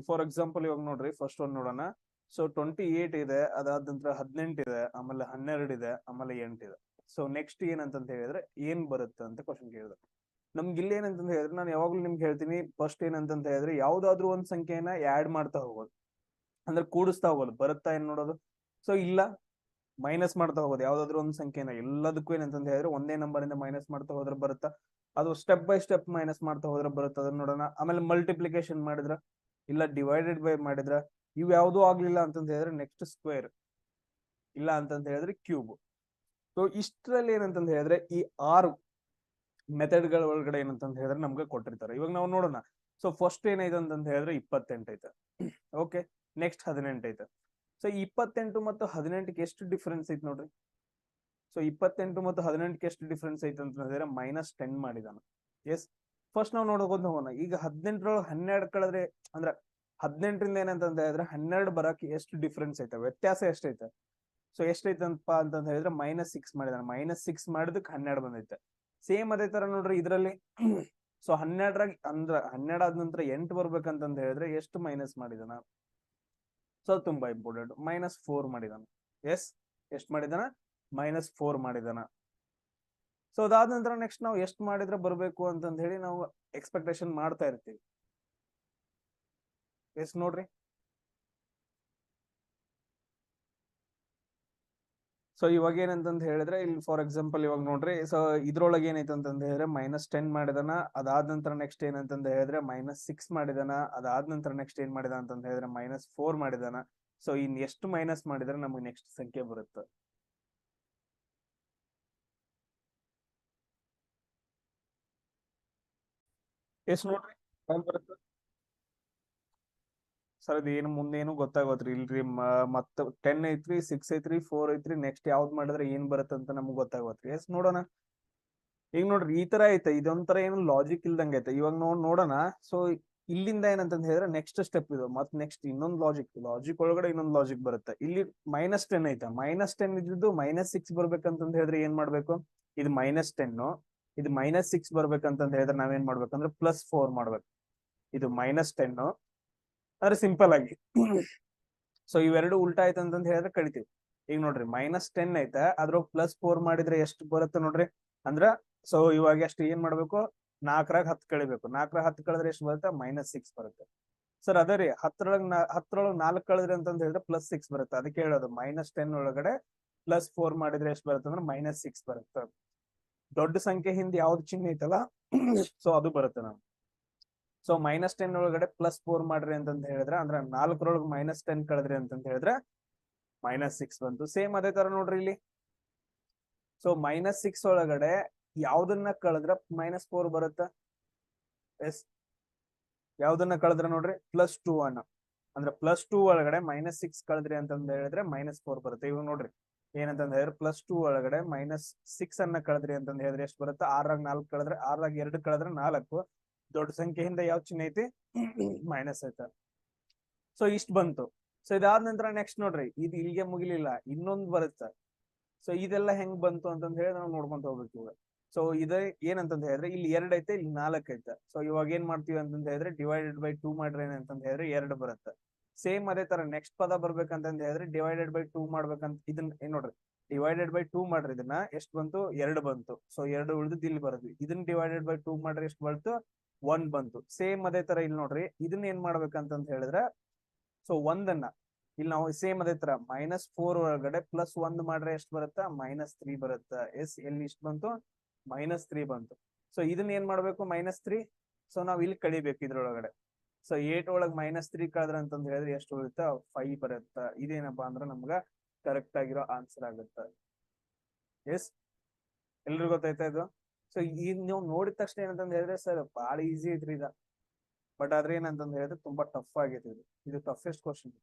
For example ಇವಾಗ ನೋಡ್ರಿ first ಒಂದ್ ನೋಡೋಣ. ಸೊ 28 ಇದೆ, ಅದಾದ ನಂತರ 18 ಇದೆ, ಆಮೇಲೆ 12 ಇದೆ, ಆಮೇಲೆ 8 ಇದೆ. ಸೊ ನೆಕ್ಸ್ಟ್ ಏನಂತ ಹೇಳಿದ್ರೆ ಏನ್ ಬರುತ್ತೆ ಅಂತ ಕ್ವಶನ್ ಕೇಳಿದ್ರೆ ನಮ್ಗೆ ಇಲ್ಲಿ ಏನಂತ ಹೇಳಿದ್ರೆ ನಾನು ಯಾವಾಗ್ಲೂ ನಿಮ್ಗೆ ಹೇಳ್ತೀನಿ, ಫಸ್ಟ್ ಏನಂತ ಹೇಳಿದ್ರೆ ಯಾವ್ದಾದ್ರು ಒಂದ್ ಸಂಖ್ಯೆನ ಆಡ್ ಮಾಡ್ತಾ ಹೋಗೋದು, ಅಂದ್ರೆ ಕೂಡಿಸ್ತಾ ಹೋಗೋದು. ಬರುತ್ತಾ ಏನ್ ನೋಡೋದು? ಸೊ ಇಲ್ಲ, ಮೈನಸ್ ಮಾಡ್ತಾ ಹೋಗೋದು. ಯಾವ್ದಾದ್ರು ಒಂದ್ ಸಂಖ್ಯೆನ ಎಲ್ಲದಕ್ಕೂ ಏನಂತ ಹೇಳಿದ್ರೆ ಒಂದೇ ನಂಬರ್ ಇಂದ ಮೈನಸ್ ಮಾಡ್ತಾ ಹೋದ್ರೆ ಬರುತ್ತಾ? ಅದು ಸ್ಟೆಪ್ ಬೈ ಸ್ಟೆಪ್ ಮೈನಸ್ ಮಾಡ್ತಾ ಹೋದ್ರೆ ಬರುತ್ತೆ, ಅದನ್ನ ನೋಡೋಣ. ಆಮೇಲೆ ಮಲ್ಟಿಪ್ಲಿಕೇಶನ್ ಮಾಡಿದ್ರ, ಇಲ್ಲ ಡಿವೈಡೆಡ್ ಬೈ ಮಾಡಿದ್ರ, ಇವ್ ಯಾವ್ದು ಆಗ್ಲಿಲ್ಲ ಅಂತಂತ ಹೇಳಿದ್ರೆ ನೆಕ್ಸ್ಟ್ ಸ್ಕ್ವೇರ್, ಇಲ್ಲ ಅಂತಂತ ಹೇಳಿದ್ರೆ ಕ್ಯೂಬ್. ಸೊ ಇಷ್ಟರಲ್ಲಿ ಏನಂತಂದ ಹೇಳಿದ್ರೆ ಈ 6 ಮೆಥಡ್ ಗಳ ಒಳಗಡೆ ಏನಂತ ಹೇಳಿದ್ರೆ ನಮ್ಗೆ ಕೊಟ್ಟಿರ್ತಾರೆ. ಇವಾಗ ನಾವು ನೋಡೋಣ. ಸೊ ಫಸ್ಟ್ ಏನೈತೆ ಅಂತಂತ ಹೇಳಿದ್ರೆ 28 ಐತೆ. ಓಕೆ, ನೆಕ್ಸ್ಟ್ 18 ಐತೆ. ಸೊ 28 ಮತ್ತು 18ಕ್ಕೆ ಎಷ್ಟು ಡಿಫ್ರೆನ್ಸ್ ಐತೆ ನೋಡ್ರಿ. ಸೊ 28 ಮತ್ತು 18ಕ್ಕೆ ಎಷ್ಟು ಡಿಫ್ರೆನ್ಸ್ ಐತೆ ಅಂತ ಹೇಳಿದ್ರೆ -10 ಮಾಡಿದಾನ. ಎಸ್, ಫಸ್ಟ್ ನಾವು ನೋಡ್ಕೊಂಡು ಹೋಗೋಣ. ಈಗ 18ರೊಳಗೆ 12 ಕಳೆದ್ರೆ ಅಂದ್ರೆ 18ರಿಂದ ಏನಂತ ಹೇಳಿದ್ರೆ 12 ಬರಕ್ಕೆ ಎಷ್ಟು ಡಿಫ್ರೆನ್ಸ್ ಐತೆ, ವ್ಯತ್ಯಾಸ ಎಷ್ಟೈತೆ? ಸೊ ಎಷ್ಟೈತಪ್ಪ ಅಂತ ಹೇಳಿದ್ರೆ -6 ಮಾಡಿದಾನೆ. -6 ಮಾಡಿದಕ್ಕೆ 12 ಬಂದೈತೆ. ಸೇಮ್ ಅದೇ ತರ ನೋಡ್ರಿ ಇದ್ರಲ್ಲಿ. ಸೊ 12ರಾಗ ಅಂದ್ರ 12 ಆದ ನಂತರ 8 ಬರ್ಬೇಕಂತಂದ ಹೇಳಿದ್ರೆ ಎಷ್ಟು ಮೈನಸ್ ಮಾಡಿದಾನ? ಸೊ ತುಂಬಾ ಇಂಪಾರ್ಟೆಂಟ್, -4 ಮಾಡಿದಾನ. ಎಸ್, ಎಷ್ಟು ಮಾಡಿದಾನ? -4 ಮಾಡಿದಾನ. ಸೊ ಅದಾದ ನಂತರ ನೆಕ್ಸ್ಟ್ ನಾವು ಎಷ್ಟು ಮಾಡಿದ್ರೆ ಬರ್ಬೇಕು ಅಂತಂದ ಹೇಳಿ ನಾವು ಎಕ್ಸ್ಪೆಕ್ಟೇಷನ್ ಮಾಡ್ತಾ ಇರ್ತೀವಿ. ಎಸ್ ನೋಡ್ರಿ. ಸೊ ಇವಾಗ ಏನಂತಂದ ಹೇಳಿದ್ರೆ ಇಲ್ಲಿ ಫಾರ್ ಎಕ್ಸಾಂಪಲ್ ಇವಾಗ ನೋಡ್ರಿ. ಸೊ ಇದ್ರೊಳಗೆ ಏನೈತೆ ಅಂತಂದ ಹೇಳಿದ್ರೆ -10 ಮಾಡಿದಾನ. ಅದಾದ ನಂತರ ನೆಕ್ಸ್ಟ್ ಏನಂತಂದ ಹೇಳಿದ್ರೆ -6 ಮಾಡಿದಾನ. ಅದಾದ ನಂತರ ನೆಕ್ಸ್ಟ್ ಏನ್ ಮಾಡಿದ ಅಂತಂದ ಹೇಳಿದ್ರೆ -4 ಮಾಡಿದಾನ. ಸೊ ಇನ್ ಎಷ್ಟು ಮೈನಸ್ ಮಾಡಿದ್ರೆ ನಮಗೆ ನೆಕ್ಸ್ಟ್ ಸಂಖ್ಯೆ ಬರುತ್ತೆ? ಎಷ್ಟು ನೋಡ್ರಿ ಬರುತ್ತೆ? ಸರ್ ಇದು ಏನು ಮುಂದೇನು ಗೊತ್ತಾಗೋತ್ರಿ ಇಲ್ರಿ. ಮತ್ತ 10 ಐತ್ರಿ, 6 ಐತ್ರಿ, 4 ಐತ್ರಿ, ನೆಕ್ಸ್ಟ್ ಯಾವ್ದು ಮಾಡಿದ್ರೆ ಏನ್ ಬರುತ್ತೆ ಅಂತ ನಮ್ಗೆ ಗೊತ್ತಾಗೋತ್ರಿ. ಎಸ್ ನೋಡೋಣ. ಈಗ ನೋಡ್ರಿ ಈ ತರ ಐತೆ, ಇದೊಂಥರ ಏನು ಲಾಜಿಕ್ ಇಲ್ದಂಗೆ ಐತೆ. ಇವಾಗ ನೋಡೋಣ. ಸೊ ಇಲ್ಲಿಂದ ಏನಂತ ಹೇಳಿದ್ರೆ ನೆಕ್ಸ್ಟ್ ಸ್ಟೆಪ್ ಇದು, ಮತ್ ನೆಕ್ಸ್ಟ್ ಇನ್ನೊಂದು ಲಾಜಿಕ್ ಒಳಗಡೆ ಇನ್ನೊಂದು ಲಾಜಿಕ್ ಬರುತ್ತೆ. ಇಲ್ಲಿ -10 ಐತೆ. -10 ಇದ್ದು -6 ಬರ್ಬೇಕಂತಂದ ಹೇಳಿದ್ರೆ ಏನ್ ಮಾಡ್ಬೇಕು? ಇದು -10, ಇದು -6 ಬರ್ಬೇಕಂತಂದ ಹೇಳಿದ್ರೆ ನಾವೇನ್ ಮಾಡ್ಬೇಕಂದ್ರೆ +4 ಮಾಡ್ಬೇಕು. ಇದು -10 ಅಂದ್ರೆ ಸಿಂಪಲ್ ಆಗಿ. ಸೊ ಇವೆರಡು ಉಲ್ಟಾ ಆಯ್ತು ಅಂತಂದ ಹೇಳಿದ್ರೆ ಕಳಿತೀವಿ. ಈಗ ನೋಡ್ರಿ -10 ಐತೆ, ಅದ್ರ +4 ಮಾಡಿದ್ರೆ ಎಷ್ಟು ಬರುತ್ತೆ ನೋಡ್ರಿ. ಅಂದ್ರ ಸೊ ಇವಾಗ ಎಷ್ಟು ಏನ್ ಮಾಡ್ಬೇಕು? 4ರಾಗ 10 ಕಳಿಬೇಕು. 4ರಾಗ 10 ಕಳೆದ್ರೆ ಎಷ್ಟು ಬರುತ್ತೆ? -6 ಬರುತ್ತೆ. ಸರ್ ಅದೇ ರೀ, 10ರೊಳಗೆ 4 ಕಳೆದ್ರಿ ಅಂತಂದ ಹೇಳಿದ್ರೆ +6 ಬರುತ್ತೆ. ಅದಕ್ಕೆ ಹೇಳೋದು -10 ಒಳಗಡೆ +4 ಮಾಡಿದ್ರೆ ಎಷ್ಟು ಬರುತ್ತೆ ಅಂದ್ರೆ -6 ಬರುತ್ತೆ. ದೊಡ್ಡ ಸಂಖ್ಯೆ ಹಿಂದೆ ಯಾವ್ದು ಚಿಹ್ನೆ ಐತಲ್ಲ ಸೊ ಅದು ಬರುತ್ತೆ ನಾವು. ಸೊ -10 ಒಳಗಡೆ +4 ಮಾಡ್ರಿ ಅಂತಂತ ಹೇಳಿದ್ರೆ ಅಂದ್ರೆ 4ರೊಳಗೆ -10 ಕಳೆದ್ರಿ ಅಂತಂತ ಹೇಳಿದ್ರೆ -6 ಬಂತು. ಸೇಮ್ ಅದೇ ತರ ನೋಡ್ರಿ ಇಲ್ಲಿ. ಸೊ -6 ಒಳಗಡೆ ಯಾವ್ದನ್ನ ಕಳೆದ್ರೆ -4 ಬರುತ್ತೆ? ಎಸ್, ಯಾವ್ದನ್ನ ಕಳೆದ್ರೆ ನೋಡ್ರಿ +2 ಅನ್ನ. ಅಂದ್ರೆ +2 ಒಳಗಡೆ -6 ಕಳೆದ್ರಿ ಅಂತಂದ ಹೇಳಿದ್ರೆ -4 ಬರುತ್ತೆ. ಇವಾಗ ನೋಡ್ರಿ ಏನಂತಂದ ಹೇಳಿದ್ರೆ +2 ಒಳಗಡೆ -6 ಅನ್ನ ಕಳೆದ್ರಿ ಅಂತಂದ ಹೇಳಿದ್ರೆ ಎಷ್ಟು ಬರುತ್ತೆ? 6ರಾಗ 4 ಕಳೆದ್ರೆ 6ರಾಗ 2 ಕಳೆದ್ರೆ 4. ದೊಡ್ಡ ಸಂಖ್ಯೆಯಿಂದ ಯಾವ ಚಿಹ್ನೆ ಐತಿ? ಮೈನಸ್ ಐತೆ. ಸೊ ಇಷ್ಟ ಬಂತು. ಸೊ ಇದಾದ ನಂತರ ನೆಕ್ಸ್ಟ್ ನೋಡ್ರಿ, ಇದು ಇಲ್ಲಿಗೆ ಮುಗಿಲಿಲ್ಲ, ಇನ್ನೊಂದು ಬರುತ್ತೆ. ಸೊ ಇದೆಲ್ಲ ಹೆಂಗ್ ಬಂತು ಅಂತಂದ ಹೇಳಿ ನಾವು ನೋಡ್ಕೊಂತ ಹೋಗ್ಬೇಕು ಇವಾಗ. ಸೊ ಇದ ಏನಂತಂದ ಹೇಳಿದ್ರೆ ಇಲ್ಲಿ 2 ಐತೆ, ಇಲ್ಲಿ 4 ಐತೆ. ಸೊ ಇವಾಗ ಏನ್ ಮಾಡ್ತೀವಿ ಅಂತಂದ ಹೇಳಿದ್ರೆ /2 ಮಾಡ್ರಿ ಏನಂತಂದ ಹೇಳಿದ್ರೆ 2 ಬರುತ್ತೆ. ಸೇಮ್ ಅದೇ ತರ ನೆಕ್ಸ್ಟ್ ಪದ ಬರ್ಬೇಕಂತಂದ ಹೇಳಿದ್ರೆ /2 ಮಾಡ್ಬೇಕಂತ. ಇದನ್ನ ಏನ್ ನೋಡ್ರಿ, /2 ಮಾಡ್ರಿ. ಇದನ್ನ ಎಷ್ಟು ಬಂತು? 2 ಬಂತು. ಸೊ 2 ಉಳಿದು ಇಲ್ಲಿ ಬರುತ್ತೆ. ಇದನ್ನ /2 ಮಾಡ್ರಿ ಎಷ್ಟು ಬಂತು? 1 ಬಂತು. ಸೇಮ್ ಅದೇ ತರ ಇಲ್ಲಿ ನೋಡ್ರಿ, ಇದನ್ನ ಏನ್ ಮಾಡ್ಬೇಕಂತಂದ ಹೇಳಿದ್ರೆ ಸೊ ಒಂದನ್ನ ಇಲ್ಲಿ ನಾವು ಸೇಮ್ ಅದೇ ತರ -4 ಒಳಗಡೆ +1 ಮಾಡ್ರೆ ಎಷ್ಟು ಬರುತ್ತಾ? -3 ಬರುತ್ತಾ. ಎಸ್, ಎಲ್ಲಿ ಇಷ್ಟು ಬಂತು? -3 ಬಂತು. ಸೊ ಇದನ್ನ ಏನ್ ಮಾಡ್ಬೇಕು? -3. ಸೊ ನಾವ್ ಇಲ್ಲಿ ಕಳಿಬೇಕು ಇದ್ರೊಳಗಡೆ. ಸೊ 8 ಒಳಗ್ -3 ಕಳೆದ್ರ ಅಂತಂದ ಹೇಳಿದ್ರೆ ಎಷ್ಟು ಉಳಿತಾ? 5 ಬರುತ್ತಾ. ಇದೇನಪ್ಪಾ ಅಂದ್ರೆ ನಮ್ಗ ಕರೆಕ್ಟ್ ಆಗಿರೋ ಆನ್ಸರ್ ಆಗುತ್ತೆ. ಎಸ್, ಎಲ್ರಿಗೂ ಗೊತ್ತಾಯ್ತಾ ಇದು? ಸೊ ಈಗ ನೀವು ನೋಡಿದ ತಕ್ಷಣ ಏನಂತಂದ ಹೇಳಿದ್ರೆ ಸರ್ ಬಹಳ ಈಸಿ ಐತ್ರಿ ಇದ. ಬಟ್ ಆದ್ರೆ ಏನಂತಂದ ಹೇಳಿದ್ರೆ ತುಂಬಾ ಟಫ್ ಆಗೈತಿ ಇದು ಟಫೆಸ್ಟ್ ಕ್ವಶನ್.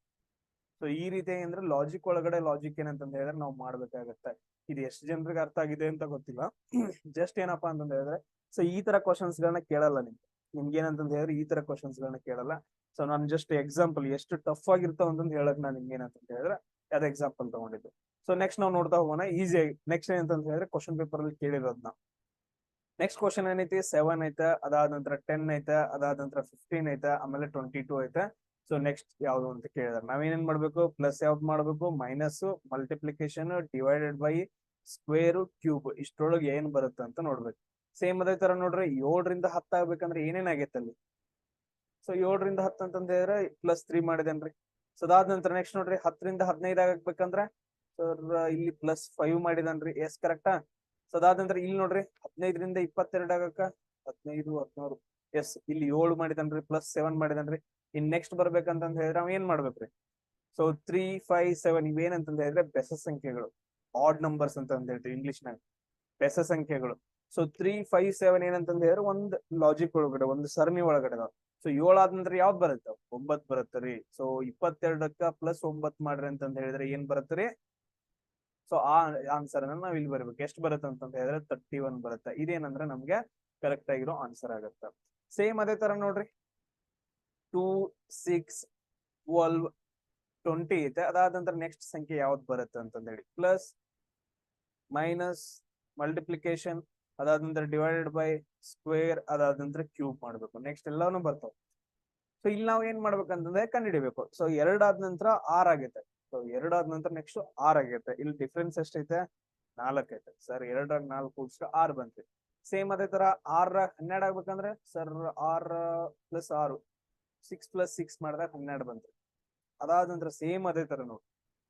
ಸೊ ಈ ರೀತಿ ಅಂದ್ರೆ ಲಾಜಿಕ್ ಒಳಗಡೆ ಲಾಜಿಕ್ ಏನಂತಂದ ಹೇಳಿದ್ರೆ ನಾವು ಮಾಡ್ಬೇಕಾಗತ್ತೆ. ಇದು ಎಷ್ಟು ಜನರಿಗೆ ಅರ್ಥ ಆಗಿದೆ ಅಂತ ಗೊತ್ತಿಲ್ಲ. ಜಸ್ಟ್ ಏನಪ್ಪಾ ಅಂತಂದ ಹೇಳಿದ್ರೆ ಸೊ ಈ ತರ ಕ್ವಶನ್ಸ್ ಗಳನ್ನ ಕೇಳಲ್ಲ ನಿಮ್ಗೆ ಏನಂತಂದ ಹೇಳಿದ್ರೆ ಈ ತರ ಕ್ವಶನ್ಸ್ ಗಳನ್ನ ಕೇಳಲ್ಲ. ಸೊ ನಾನು ಜಸ್ಟ್ ಎಕ್ಸಾಂಪಲ್ ಎಷ್ಟು ಟಫ್ ಆಗಿರ್ತಾವ ಅಂತಂದ್ ಹೇಳಕ್ ನಾನು ನಿಮ್ಗೆ ಏನಂತ ಹೇಳಿದ್ರೆ ಅದ್ ಎಕ್ಸಾಂಪಲ್ ತಗೊಂಡಿದ್ದು. ಸೊ ನೆಕ್ಸ್ಟ್ ನಾವು ನೋಡ್ತಾ ಹೋಗೋಣ ಈಸಿ ಆಗಿ. ನೆಕ್ಸ್ಟ್ ಏನಂತ ಹೇಳಿದ್ರೆ ಕ್ವಶನ್ ಪೇಪರ್ ಅಲ್ಲಿ ಕೇಳಿರೋದ್ನ. ನೆಕ್ಸ್ಟ್ ಕ್ವಶನ್ ಏನೈತಿ? 7 ಐತೆ, ಅದಾದ ನಂತರ 10 ಐತೆ, ಅದಾದ ನಂತರ 15 ಐತೆ, ಆಮೇಲೆ 22 ಐತೆ. ಸೊ ನೆಕ್ಸ್ಟ್ ಯಾವ್ದು ಅಂತ ಕೇಳಿದಾರೆ, ನಾವೇನೇನ್ ಮಾಡ್ಬೇಕು, ಪ್ಲಸ್ ಯಾವ್ದು ಮಾಡ್ಬೇಕು, minus, multiplication, divided by, square, cube, ಇಷ್ಟರೊಳಗೆ ಏನ್ ಬರುತ್ತೆ ಅಂತ ನೋಡ್ಬೇಕು. ಸೇಮ್ ಅದೇ ತರ ನೋಡ್ರಿ 7ರಿಂದ 10 ಆಗ್ಬೇಕಂದ್ರೆ ಏನೇನಾಗೈತೆ ಅಲ್ಲಿ. ಸೊ 7ರಿಂದ 10 ಅಂತಂದ ಹೇಳಿದ್ರೆ +3 ಮಾಡಿದೇನ್ರಿ. ಸೊ ಅದಾದ ನಂತರ ನೆಕ್ಸ್ಟ್ ನೋಡ್ರಿ 10ರಿಂದ 15 ಆಗ್ಬೇಕಂದ್ರೆ ಸರ್ ಇಲ್ಲಿ +5 ಮಾಡಿದನ್ರಿ. ಎಸ್ ಕರೆಕ್ಟಾ. ಸೊ ಅದಾದ ನಂತರ ಇಲ್ಲಿ ನೋಡ್ರಿ 15ರಿಂದ 22 ಆಗಕ್ಕ 15 16 ಎಸ್ ಇಲ್ಲಿ 7 ಮಾಡಿದನ್ರಿ, +7 ಮಾಡಿದನ್ರಿ. ಇನ್ ನೆಕ್ಸ್ಟ್ ಬರ್ಬೇಕಂತಂದ ಹೇಳಿದ್ರೆ ಅವ್ ಏನ್ ಮಾಡ್ಬೇಕ್ರಿ. ಸೊ 3 5 7 ಇವೇನಂತಂದ ಹೇಳಿದ್ರೆ ಬೆಸ ಸಂಖ್ಯೆಗಳು, ಆಡ್ ನಂಬರ್ಸ್ ಅಂತ ಹೇಳ್ತೀವಿ ಇಂಗ್ಲಿಷ್ ನಾಗ, ಬೆಸ ಸಂಖ್ಯೆಗಳು. ಸೊ 3 5 7 ಏನಂತಂದ ಹೇಳಿದ್ರೆ ಒಂದ್ ಲಾಜಿಕ್ ಒಳಗಡೆ, ಒಂದು ಸರಣಿ ಒಳಗಡೆ ಅದಾವ. ಸೊ 7 ಆದ ನಂತರ ಯಾವ್ದು ಬರುತ್ತೆ, 9 ಬರುತ್ತೆ ರೀ. ಸೊ 22ಕ್ಕ +9 ಮಾಡ್ರಿ ಅಂತಂದ ಹೇಳಿದ್ರೆ ಏನ್ ಬರುತ್ತೆ ರೀ. ಸೊ ಆ ಆನ್ಸರ್ ಅನ್ನ ನಾವ್ ಇಲ್ಲಿ ಬರ್ಬೇಕು. ಎಷ್ಟು ಬರುತ್ತೆ ಅಂತಂದ ಹೇಳಿದ್ರೆ 31 ಬರುತ್ತೆ. ಇದೇನಂದ್ರೆ ನಮ್ಗೆ ಕರೆಕ್ಟ್ ಆಗಿರೋ ಆನ್ಸರ್ ಆಗುತ್ತೆ. ಸೇಮ್ ಅದೇ ತರ ನೋಡ್ರಿ 2 6 12 20 ಐತೆ. ಅದಾದ ನಂತರ ನೆಕ್ಸ್ಟ್ ಸಂಖ್ಯೆ ಯಾವ್ದು ಬರುತ್ತೆ ಅಂತಂದ ಹೇಳಿ, ಪ್ಲಸ್ ಮೈನಸ್ ಮಲ್ಟಿಪ್ಲಿಕೇಶನ್, ಅದಾದ ನಂತರ ಡಿವೈಡೆಡ್ ಬೈ, ಸ್ಕ್ವೇರ್, ಅದಾದ ನಂತರ ಕ್ಯೂಬ್ ಮಾಡ್ಬೇಕು. ನೆಕ್ಸ್ಟ್ ಎಲ್ಲಾನು ಬರ್ತಾವ. ಸೊ ಇಲ್ಲಿ ನಾವು ಏನ್ ಮಾಡ್ಬೇಕಂತಂದ್ರೆ ಕಂಡುಹಿಡಿಬೇಕು. ಸೊ 2 ಆದ ನಂತರ 6 ಆಗೈತೆ. ಸೊ 2 ಆದ ನಂತರ ನೆಕ್ಸ್ಟ್ 6 ಆಗೈತೆ. ಇಲ್ಲಿ ಡಿಫ್ರೆನ್ಸ್ ಎಷ್ಟೈತೆ, 4 ಐತೆ. ಸರ್ 2 4 ಕೂಡಿಸಿದ್ರೆ 6 ಬಂತು. ಸೇಮ್ ಅದೇ ತರ 6 12 ಆಗ್ಬೇಕಂದ್ರೆ ಸರ್ 6 + 6 6 + 6 ಮಾಡಿದಾಗ 12 ಬಂತು. ಅದಾದ ನಂತರ ಸೇಮ್ ಅದೇ ತರ ನೋಡಿ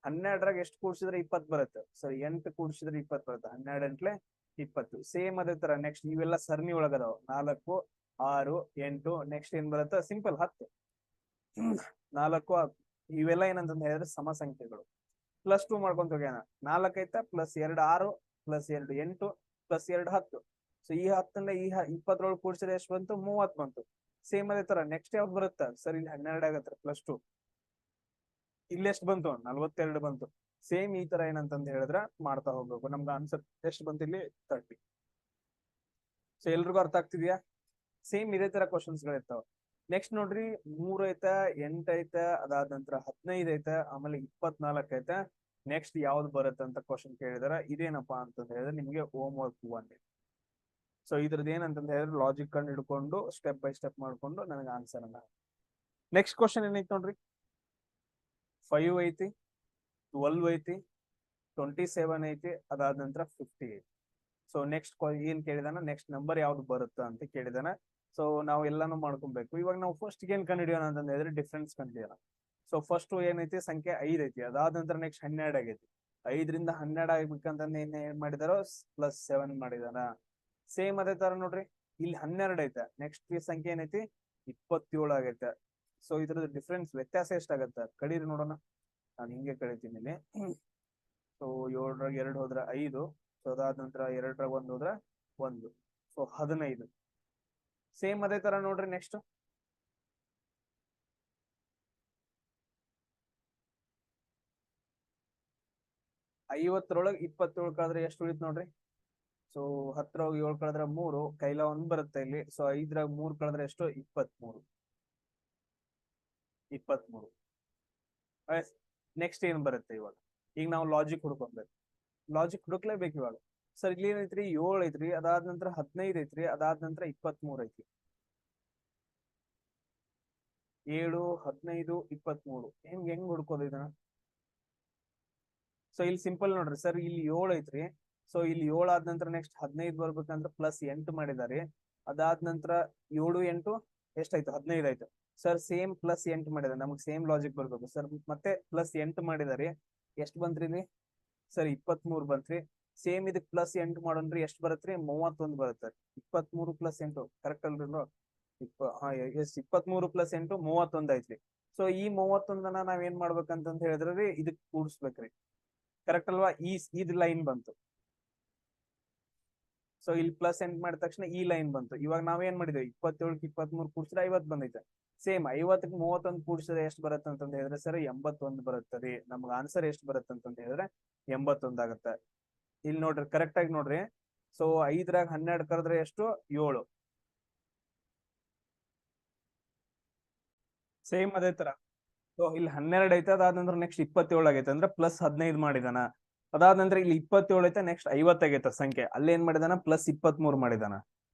12ರಾಗ ಎಷ್ಟು ಕೂಡಿಸಿದ್ರೆ 20 ಬರುತ್ತೆ. ಸರ್ 8 ಕೂಡಿಸಿದ್ರೆ 20 ಬರುತ್ತೆ. 12 ಎಂಟ್ಲೆ 20. ಸೇಮ್ ಅದೇ ತರ ನೆಕ್ಸ್ಟ್ ಇವೆಲ್ಲ ಸರಣಿ ಒಳಗದಾವ. 4 6 8 ನೆಕ್ಸ್ಟ್ ಏನ್ ಬರುತ್ತೆ, ಸಿಂಪಲ್ 10 4 6 ಇವೆಲ್ಲ ಏನಂತಂದ ಹೇಳಿದ್ರೆ ಸಮ ಸಂಖ್ಯೆಗಳು. +2 ಮಾಡ್ಕೊಂತ ಹೋಗ್ಯಾನ. 4 ಐತೆ, +2 6 +2 8 +2 10. ಸೊ ಈ 10ನ್ನ ಈ 20ರೊಳಗೆ ಕೂಡಿಸಿದ್ರೆ ಎಷ್ಟು ಬಂತು, 30 ಬಂತು. ಸೇಮ್ ಅದೇ ತರ ನೆಕ್ಸ್ಟ್ ಯಾವ್ದು ಬರುತ್ತೆ, ಸರ್ ಇಲ್ಲಿ 12 ಆಗತ್ತೆ +2. ಇಲ್ಲಿ ಎಷ್ಟು ಬಂತು, 42 ಬಂತು. ಸೇಮ್ ಈ ತರ ಏನಂತಂದ ಹೇಳಿದ್ರೆ ಮಾಡ್ತಾ ಹೋಗ್ಬೇಕು. ನಮ್ಗೆ ಆನ್ಸರ್ ಎಷ್ಟು ಬಂತು ಇಲ್ಲಿ 30. ಸೊ ಎಲ್ರಿಗೂ ಅರ್ಥ ಆಗ್ತಿದ್ಯಾ. ಸೇಮ್ ಇದೇ ತರ ಕ್ವಶನ್ಸ್ ಗಳಿರ್ತಾವ. ನೆಕ್ಸ್ಟ್ ನೋಡ್ರಿ 3 ಐತೆ, 8 ಐತೆ, ಅದಾದ ನಂತರ 15 ಐತೆ, ಆಮೇಲೆ 24 ಐತೆ. ನೆಕ್ಸ್ಟ್ ಯಾವ್ದು ಬರುತ್ತೆ ಅಂತ ಕ್ವಶನ್ ಕೇಳಿದಾರ. ಇದೇನಪ್ಪಾ ಅಂತಂದ ಹೇಳಿದ್ರೆ ನಿಮ್ಗೆ ಹೋಮ್ ವರ್ಕ್ 1. ಸೊ ಇದ್ರದ್ದು ಏನಂತಂದ ಹೇಳಿದ್ರೆ ಲಾಜಿಕ್ ಕಂಡು ಹಿಡ್ಕೊಂಡು ಸ್ಟೆಪ್ ಬೈ ಸ್ಟೆಪ್ ಮಾಡ್ಕೊಂಡು ನನಗೆ ಆನ್ಸರ್ ಅನ್ನ. ನೆಕ್ಸ್ಟ್ ಕ್ವಶನ್ ಏನೈತಿ ನೋಡ್ರಿ, 5 ಐತಿ, 12 ಐತಿ, 27 ಐತಿ, ಅದಾದ ನಂತರ 50 ಐತಿ. ಸೊ ನೆಕ್ಸ್ಟ್ ಏನ್ ಕೇಳಿದಾನ, ನೆಕ್ಸ್ಟ್ ನಂಬರ್ ಯಾವ್ದು ಬರುತ್ತಾ ಅಂತ ಕೇಳಿದಾನ. ಸೊ ನಾವು ಎಲ್ಲಾನು ಮಾಡ್ಕೊಬೇಕು. ಇವಾಗ ನಾವು ಫಸ್ಟ್ ಏನ್ ಕಂಡುಹಿಡಿಯೋಣ ಅಂತಂದ ಹೇಳಿದ್ರೆ ಡಿಫ್ರೆನ್ಸ್ ಕಂಡುಹಿಡಿಯೋಣ. ಸೊ ಫಸ್ಟ್ ಏನೈತಿ, ಸಂಖ್ಯೆ 5 ಐತಿ. ಅದಾದ ನಂತರ ನೆಕ್ಸ್ಟ್ 12 ಆಗೈತಿ. 5ರಿಂದ 12 ಆಗ್ಬೇಕಂತಂದ ಏನ್ ಮಾಡಿದಾರೋ +7 ಮಾಡಿದಾನ. ಸೇಮ್ ಅದೇ ತರ ನೋಡ್ರಿ ಇಲ್ಲಿ 12 ಐತೆ. ನೆಕ್ಸ್ಟ್ ಸಂಖ್ಯೆ ಏನೈತಿ 27 ಆಗೈತೆ. ಸೊ ಇದ್ರದ್ದು ಡಿಫ್ರೆನ್ಸ್ ವ್ಯತ್ಯಾಸ ಎಷ್ಟಾಗತ್ತೆ ಕಡೀರಿ ನೋಡೋಣ. ನಾನು ಹಿಂಗೆ ಕಳಿತೀನಿ ಇಲ್ಲಿ. ಸೊ 7ರಾಗ 2 ಹೋದ್ರೆ 5. ಸೊ ಅದಾದ ನಂತರ 2ರಾಗ 1 ಹೋದ್ರೆ 1. ಸೊ 15. ಸೇಮ್ ಅದೇ ತರ ನೋಡ್ರಿ ನೆಕ್ಸ್ಟ್ 50ರೊಳಗೆ 27 ಕಳೆದ್ರೆ ಎಷ್ಟು ಉಳಿತು ನೋಡ್ರಿ. ಸೊ 10ರೊಳಗೆ 7 ಕಳೆದ್ರೆ 3, ಕೈಲ 1 ಬರುತ್ತೆ ಇಲ್ಲಿ. ಸೊ 5ರಾಗ 3 ಕಳೆದ್ರೆ ಎಷ್ಟು, 23. ನೆಕ್ಸ್ಟ್ ಏನ್ ಬರುತ್ತೆ ಇವಾಗ, ಈಗ ನಾವು ಲಾಜಿಕ್ ಹುಡ್ಕೊಬೇಕು. ಲಾಜಿಕ್ ಹುಡುಕ್ಲೇಬೇಕು ಇವಾಗ. ಸರ್ ಇಲ್ಲಿ ಏನೈತ್ರಿ 7 ಐತ್ರಿ, ಅದಾದ ನಂತರ 15 ಐತ್ರಿ, ಅದಾದ ನಂತರ 23 ಐತಿ. 7 15 23 ಹೆಂಗ್ ಹುಡ್ಕೋದು ಇದನ್ನ. ಸೊ ಇಲ್ಲಿ ಸಿಂಪಲ್ ನೋಡ್ರಿ ಸರ್ ಇಲ್ಲಿ 7 ಐತ್ರಿ. ಸೊ ಇಲ್ಲಿ 7 ಆದ ನಂತರ ನೆಕ್ಸ್ಟ್ 15 ಬರ್ಬೇಕಂದ್ರೆ +8 ಮಾಡಿದಾರೆ. ಅದಾದ ನಂತರ 7 8 ಎಷ್ಟಾಯ್ತು, 15 ಆಯ್ತು. ಸರ್ ಸೇಮ್ +8 ಮಾಡಿದಾರೆ. ನಮ್ಗೆ ಸೇಮ್ ಲಾಜಿಕ್ ಬರ್ಬೇಕು ಸರ್. ಮತ್ತೆ +8 ಮಾಡಿದಾರೆ. ಎಷ್ಟು ಬಂತ್ರಿ ಇಲ್ಲಿ, ಸರ್ 23 ಬಂತ್ರಿ. ಸೇಮ್ ಇದಕ್ +8 ಮಾಡೋಣ್ರಿ, ಎಷ್ಟು ಬರತ್ರಿ, 31 ಬರುತ್ತೆ. 23 + 8 ಕರೆಕ್ಟ್ ಅಲ್ರಿ. 23 + 8 31 ಐತ್ರಿ. ಸೊ ಈ 31ನ್ನ ನಾವ್ ಏನ್ ಮಾಡ್ಬೇಕಂತ ಹೇಳಿದ್ರಿ, ಇದಕ್ ಕೂಡಿಸ್ಬೇಕ್ರಿ. ಕರೆಕ್ಟ್ ಅಲ್ವಾ. ಇದ್ ಲೈನ್ ಬಂತು. ಸೊ ಇಲ್ಲಿ +8 ಮಾಡಿದ ತಕ್ಷಣ ಈ ಲೈನ್ ಬಂತು. ಇವಾಗ ನಾವೇನ್ ಮಾಡಿದ್ವಿ, 27ಕ್ಕೆ 23 ಕೂಡಿಸಿದ್ರೆ 50 ಬಂದೈತೆ. ಸೇಮ್ 50ಕ್ಕೆ 31 ಕೂಡಿಸಿದ್ರೆ ಎಷ್ಟು ಬರುತ್ತೆ ಅಂತಂದ ಹೇಳಿದ್ರೆ ಸರ್ 81 ಬರುತ್ತೆ ರೀ. ನಮ್ಗೆ ಆನ್ಸರ್ ಎಷ್ಟು ಬರುತ್ತೆ ಅಂತಂದ ಹೇಳಿದ್ರೆ 81 ಆಗುತ್ತೆ. ಇಲ್ಲಿ ನೋಡ್ರಿ ಕರೆಕ್ಟ್ ಆಗಿ ನೋಡ್ರಿ. ಸೊ 5ರಾಗ 12 ಕರೆದ್ರೆ ಎಷ್ಟು, 7. ಸೇಮ್ ಅದೇ ತರ. ಸೊ ಇಲ್ಲಿ 12 ಐತೆ, ಅದಾದ ನಂತರ ನೆಕ್ಸ್ಟ್ 27 ಆಗೈತೆ ಅಂದ್ರೆ +15 ಮಾಡಿದಾನ. ಅದಾದ ನಂತರ ಇಲ್ಲಿ 27 ಐತೆ, ನೆಕ್ಸ್ಟ್ 50 ಆಗೈತೆ ಸಂಖ್ಯೆ. ಅಲ್ಲಿ ಏನ್ ಮಾಡಿದಾನ, +23 ಮಾಡಿದಾನ.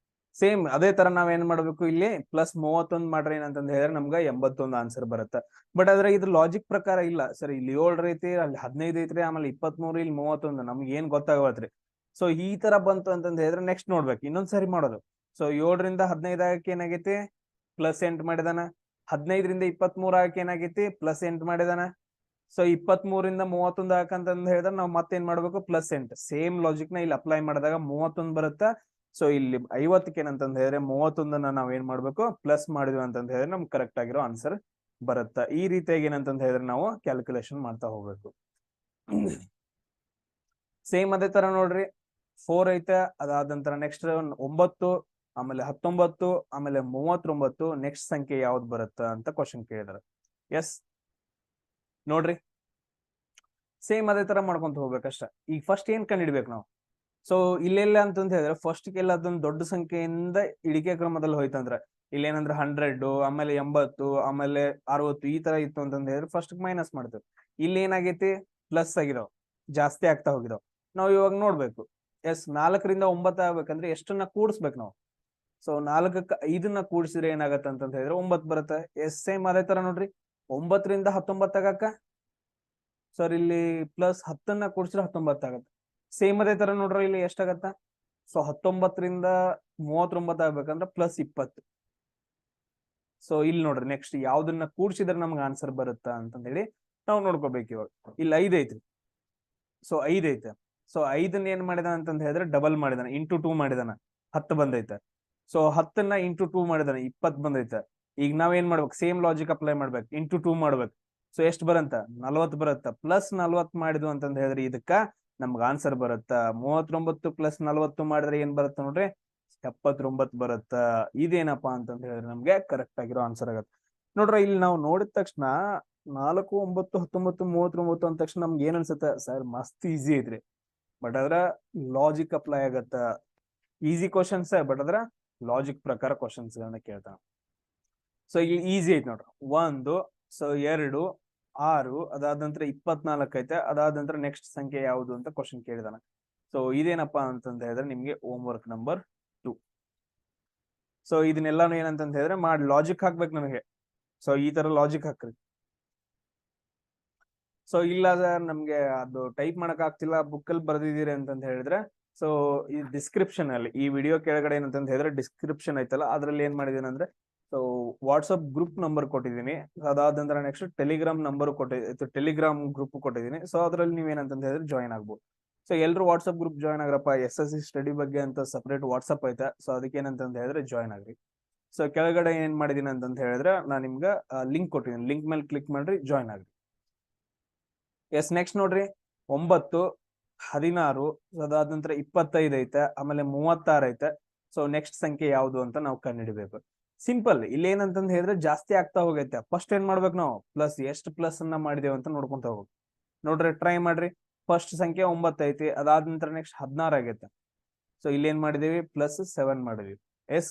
ಸೇಮ್ ಅದೇ ತರ ನಾವ್ ಏನ್ ಮಾಡ್ಬೇಕು, ಇಲ್ಲಿ ಪ್ಲಸ್ 31 ಮಾಡ್ರಿ ಏನಂತಂದ್ ಹೇಳಿದ್ರೆ ನಮ್ಗ 81 ಆನ್ಸರ್ ಬರುತ್ತೆ. ಬಟ್ ಆದ್ರೆ ಇದು ಲಾಜಿಕ್ ಪ್ರಕಾರ ಇಲ್ಲ ಸರ್, ಇಲ್ಲಿ 7 ಐತಿ, ಅಲ್ಲಿ 15 ಐತ್ರಿ, ಆಮೇಲೆ 23, ಇಲ್ಲಿ 31, ನಮ್ಗೆ ಏನ್ ಗೊತ್ತಾಗವತ್ರಿ. ಸೊ ಈ ತರ ಬಂತು ಅಂತಂದ್ ಹೇಳಿದ್ರೆ ನೆಕ್ಸ್ಟ್ ನೋಡ್ಬೇಕು, ಇನ್ನೊಂದ್ಸರಿ ಮಾಡೋದು. ಸೊ 7ರಿಂದ 15 ಆಗಕ್ಕೆ ಏನಾಗೈತಿ, ಪ್ಲಸ್ 8 ಮಾಡಿದಾನ. 15ರಿಂದ 23 ಆಗಕ್ಕೆ ಏನಾಗೈತಿ, ಪ್ಲಸ್ 8 ಮಾಡಿದಾನ. ಸೊ 23ರಿಂದ 31 ಹಾಕಂತಂದ್ ಹೇಳಿದ್ರೆ ನಾವು ಮತ್ತೇನ್ ಮಾಡ್ಬೇಕು, ಪ್ಲಸ್ 8. ಸೇಮ್ ಲಾಜಿಕ್ ನ ಇಲ್ಲಿ ಅಪ್ಲೈ ಮಾಡಿದಾಗ 31 ಬರುತ್ತಾ. ಸೊ ಇಲ್ಲಿ 50ಕ್ಕೆ ಏನಂತಂದ್ ಹೇಳಿದ್ರೆ 31ನ್ನ ನಾವ್ ಏನ್ ಮಾಡ್ಬೇಕು, ಪ್ಲಸ್ ಮಾಡಿದ್ವಿ ಅಂತಂದ್ ಹೇಳಿದ್ರೆ ನಮ್ಗೆ ಕರೆಕ್ಟ್ ಆಗಿರೋ ಆನ್ಸರ್ ಬರುತ್ತಾ. ಈ ರೀತಿಯಾಗಿ ಏನಂತಂದ್ ಹೇಳಿದ್ರೆ ನಾವು ಕ್ಯಾಲ್ಕುಲೇಷನ್ ಮಾಡ್ತಾ ಹೋಗ್ಬೇಕು. ಸೇಮ್ ಅದೇ ತರ ನೋಡ್ರಿ, 4 ಐತೆ, ಅದಾದ ನಂತರ ನೆಕ್ಸ್ಟ್ 9, ಆಮೇಲೆ 19, ಆಮೇಲೆ 39, ನೆಕ್ಸ್ಟ್ ಸಂಖ್ಯೆ ಯಾವ್ದು ಬರುತ್ತಾ ಅಂತ ಕ್ವಶನ್ ಕೇಳಿದಾರೆ. ಎಸ್ ನೋಡ್ರಿ, ಸೇಮ್ ಅದೇ ತರ ಮಾಡ್ಕೊಂತ ಹೋಗ್ಬೇಕಷ್ಟ. ಈಗ ಫಸ್ಟ್ ಏನ್ ಕಂಡಿಡ್ಬೇಕು ನಾವು. ಸೊ ಇಲ್ಲೆಲ್ಲ ಅಂತಂತ ಹೇಳಿದ್ರೆ ಫಸ್ಟ್ ಗೆಲ್ಲ ಅದೊಂದು ದೊಡ್ಡ ಸಂಖ್ಯೆಯಿಂದ ಇಳಿಕೆ ಕ್ರಮದಲ್ಲಿ ಹೋಯ್ತಂದ್ರ, ಇಲ್ಲೇನಂದ್ರೆ 100, ಆಮೇಲೆ 80, ಆಮೇಲೆ 60 ಈ ತರ ಇತ್ತು ಅಂತಂದ ಹೇಳಿದ್ರೆ ಫಸ್ಟ್ ಮೈನಸ್ ಮಾಡ್ತೇವೆ. ಇಲ್ಲಿ ಏನಾಗೈತಿ, ಪ್ಲಸ್ ಆಗಿದಾವ್, ಜಾಸ್ತಿ ಆಗ್ತಾ ಹೋಗಿದಾವ್. ನಾವು ಇವಾಗ ನೋಡ್ಬೇಕು, ಎಸ್ 4ರಿಂದ 9 ಆಗ್ಬೇಕಂದ್ರೆ ಎಷ್ಟನ್ನ ಕೂಡಿಸ್ಬೇಕು ನಾವು. ಸೊ 4ಕ್ಕೆ 5ನ್ನ ಕೂಡಿಸಿದ್ರೆ ಏನಾಗತ್ತೆ ಅಂತಂತ ಹೇಳಿದ್ರೆ 9 ಬರುತ್ತೆ. ಎಸ್ ಸೇಮ್ ಅದೇ ತರ ನೋಡ್ರಿ, 9ರಿಂದ 19 ಆಗಕ್ಕ ಸರ್ ಇಲ್ಲಿ ಪ್ಲಸ್ 10ನ್ನ ಕೂಡಿಸಿದ್ರೆ 19 ಆಗತ್ತೆ. ಸೇಮ್ ಅದೇ ತರ ನೋಡ್ರಿ, ಇಲ್ಲಿ ಎಷ್ಟಾಗತ್ತ. ಸೊ 19ರಿಂದ 39 ಆಗ್ಬೇಕಂದ್ರೆ ಪ್ಲಸ್ 20. ಸೊ ಇಲ್ಲಿ ನೋಡ್ರಿ ನೆಕ್ಸ್ಟ್ ಯಾವ್ದನ್ನ ಕೂಡ್ಸಿದ್ರೆ ನಮ್ಗೆ ಆನ್ಸರ್ ಬರುತ್ತಾ ಅಂತಂದ ಹೇಳಿ ನಾವು ನೋಡ್ಕೋಬೇಕು. ಇವಾಗ ಇಲ್ಲಿ 5 ಐತ್ರಿ, ಸೊ 5 ಐತೆ. ಸೊ 5ನ್ನ ಏನ್ ಮಾಡಿದಾನ ಅಂತಂದ ಹೇಳಿದ್ರೆ ಡಬಲ್ ಮಾಡಿದಾನ, ಇಂಟು 2 ಮಾಡಿದಾನ, 10 ಬಂದೈತೆ. ಸೊ 10ನ್ನ ಇಂಟು 2 ಮಾಡಿದಾನ, 20 ಬಂದೈತೆ. ಈಗ ನಾವ್ ಏನ್ ಮಾಡ್ಬೇಕು, ಸೇಮ್ ಲಾಜಿಕ್ ಅಪ್ಲೈ ಮಾಡ್ಬೇಕು, ಇಂಟು 2 ಮಾಡ್ಬೇಕು. ಸೊ ಎಷ್ಟು ಬರಂತ, 40 ಬರುತ್ತ. ಪ್ಲಸ್ 40 ಮಾಡಿದ್ವು ಅಂತಂದ ಹೇಳಿದ್ರೆ ಇದಕ್ಕ ನಮ್ಗೆ ಆನ್ಸರ್ ಬರುತ್ತ. 39 ಪ್ಲಸ್ 40 ಮಾಡಿದ್ರೆ ಏನ್ ಬರುತ್ತ ನೋಡ್ರಿ, 79 ಬರುತ್ತ. ಇದೇನಪ್ಪಾ ಅಂತಂದ ಹೇಳಿದ್ರೆ ನಮ್ಗೆ ಕರೆಕ್ಟ್ ಆಗಿರೋ ಆನ್ಸರ್ ಆಗತ್ತೆ. ನೋಡ್ರಿ ಇಲ್ಲಿ ನಾವು ನೋಡಿದ ತಕ್ಷಣ 4, 9, 19, 39 ಅಂದ ತಕ್ಷಣ ನಮ್ಗೆ ಏನ್ ಅನ್ಸುತ್ತೆ, ಸರ್ ಮಸ್ತ್ ಈಸಿ ಐತ್ರಿ. ಬಟ್ ಅದ್ರ ಲಾಜಿಕ್ ಅಪ್ಲೈ ಆಗತ್ತ. ಈಸಿ ಕ್ವಶನ್ಸ್, ಬಟ್ ಅದ್ರ ಲಾಜಿಕ್ ಪ್ರಕಾರ ಕ್ವಶನ್ಸ್ ಗಳನ್ನ ಕೇಳ್ತಾನ. ಸೊ ಇಲ್ಲಿ ಈಸಿ ಐತಿ ನೋಡ್ರಿ, 1, ಸೊ 2, 6, ಅದಾದ ನಂತರ 24 ಐತೆ. ಅದಾದ ನಂತರ ನೆಕ್ಸ್ಟ್ ಸಂಖ್ಯೆ ಯಾವುದು ಅಂತ ಕ್ವಶನ್ ಕೇಳಿದಾನ. ಸೊ ಇದೇನಪ್ಪಾ ಅಂತಂದ ಹೇಳಿದ್ರೆ ನಿಮ್ಗೆ ಹೋಮ್ ವರ್ಕ್ ನಂಬರ್ 2. ಸೊ ಇದನ್ನೆಲ್ಲಾನು ಏನಂತಂದ ಹೇಳಿದ್ರೆ ಮಾಡಿ ಲಾಜಿಕ್ ಹಾಕ್ಬೇಕು ನನಗೆ. ಸೊ ಈ ತರ ಲಾಜಿಕ್ ಹಾಕ್ರಿ. ಸೊ ಇಲ್ಲ ಸರ್ ನಮ್ಗೆ ಅದು ಟೈಪ್ ಮಾಡಕ್ ಆಗ್ತಿಲ್ಲ, ಬುಕ್ ಅಲ್ಲಿ ಬರ್ದಿದ್ದೀರಿ ಅಂತಂತ ಹೇಳಿದ್ರೆ, ಸೊ ಈ ಡಿಸ್ಕ್ರಿಪ್ಷನ್ ಅಲ್ಲಿ ಈ ವಿಡಿಯೋ ಕೆಳಗಡೆ ಏನಂತ ಹೇಳಿದ್ರೆ ಡಿಸ್ಕ್ರಿಪ್ಷನ್ ಐತಲ್ಲ, ಅದ್ರಲ್ಲಿ ಏನ್ ಮಾಡಿದೀನಿ ಅಂದ್ರೆ, ಸೊ ವಾಟ್ಸ್ಆಪ್ ಗ್ರೂಪ್ ನಂಬರ್ ಕೊಟ್ಟಿದ್ದೀನಿ. ಅದಾದ ನಂತರ next telegram number telegram group ಕೊಟ್ಟಿದ್ದೀನಿ. ಸೊ ಅದ್ರಲ್ಲಿ ನೀವೇನಂತ ಹೇಳಿದ್ರೆ ಜಾಯ್ನ್ ಆಗ್ಬೋದು. ಸೊ ಎಲ್ರು ವಾಟ್ಸ್ಆಪ್ ಗ್ರೂಪ್ ಜಾಯ್ನ್ ಆಗ್ರಪ್ಪ, SSC ಸ್ಟಡಿ ಬಗ್ಗೆ ಅಂತ ಸಪರೇಟ್ ವಾಟ್ಸ್ಆಪ್ ಐತೆ. ಸೊ ಅದಕ್ಕೆ ಏನಂತ ಹೇಳಿದ್ರೆ ಜಾಯ್ನ್ ಆಗ್ರಿ. ಸೊ ಕೆಳಗಡೆ ಏನ್ ಮಾಡಿದೀನಿ ಅಂತಂತ ಹೇಳಿದ್ರೆ ನಾನು ನಿಮ್ಗೆ ಲಿಂಕ್ ಕೊಟ್ಟಿದ್ದೀನಿ, ಲಿಂಕ್ ಮೇಲೆ ಕ್ಲಿಕ್ ಮಾಡ್ರಿ, ಜಾಯ್ನ್ ಆಗ್ರಿ. ಎಸ್ ನೆಕ್ಸ್ಟ್ ನೋಡ್ರಿ, 9, 16, ಅದಾದ ನಂತರ 25 ಐತೆ, ಆಮೇಲೆ 36 ಐತೆ. ಸೊ ನೆಕ್ಸ್ಟ್ ಸಂಖ್ಯೆ ಯಾವುದು ಅಂತ ನಾವು ಕಂಡುಹಿಡಿಬೇಕು. ಸಿಂಪಲ್, ಇಲ್ಲಿ ಏನಂತಂದ್ ಹೇಳಿದ್ರೆ ಜಾಸ್ತಿ ಆಗ್ತಾ ಹೋಗೈತೆ. ಫಸ್ಟ್ ಏನ್ ಮಾಡ್ಬೇಕು ನಾವು, ಪ್ಲಸ್ ಎಷ್ಟು ಪ್ಲಸ್ ಅನ್ನ ಮಾಡಿದೇವೆ ಅಂತ ನೋಡ್ಕೊಂತ ಹೋಗ್ಬೇಕು. ನೋಡ್ರಿ ಟ್ರೈ ಮಾಡ್ರಿ. ಫಸ್ಟ್ ಸಂಖ್ಯೆ 9 ಐತಿ, ಅದಾದ ನಂತರ ನೆಕ್ಸ್ಟ್ 16 ಆಗೈತೆ. ಸೊ ಇಲ್ಲಿ ಏನ್ ಮಾಡಿದೀವಿ, ಪ್ಲಸ್ 7 ಮಾಡಿದೀವಿ. ಎಸ್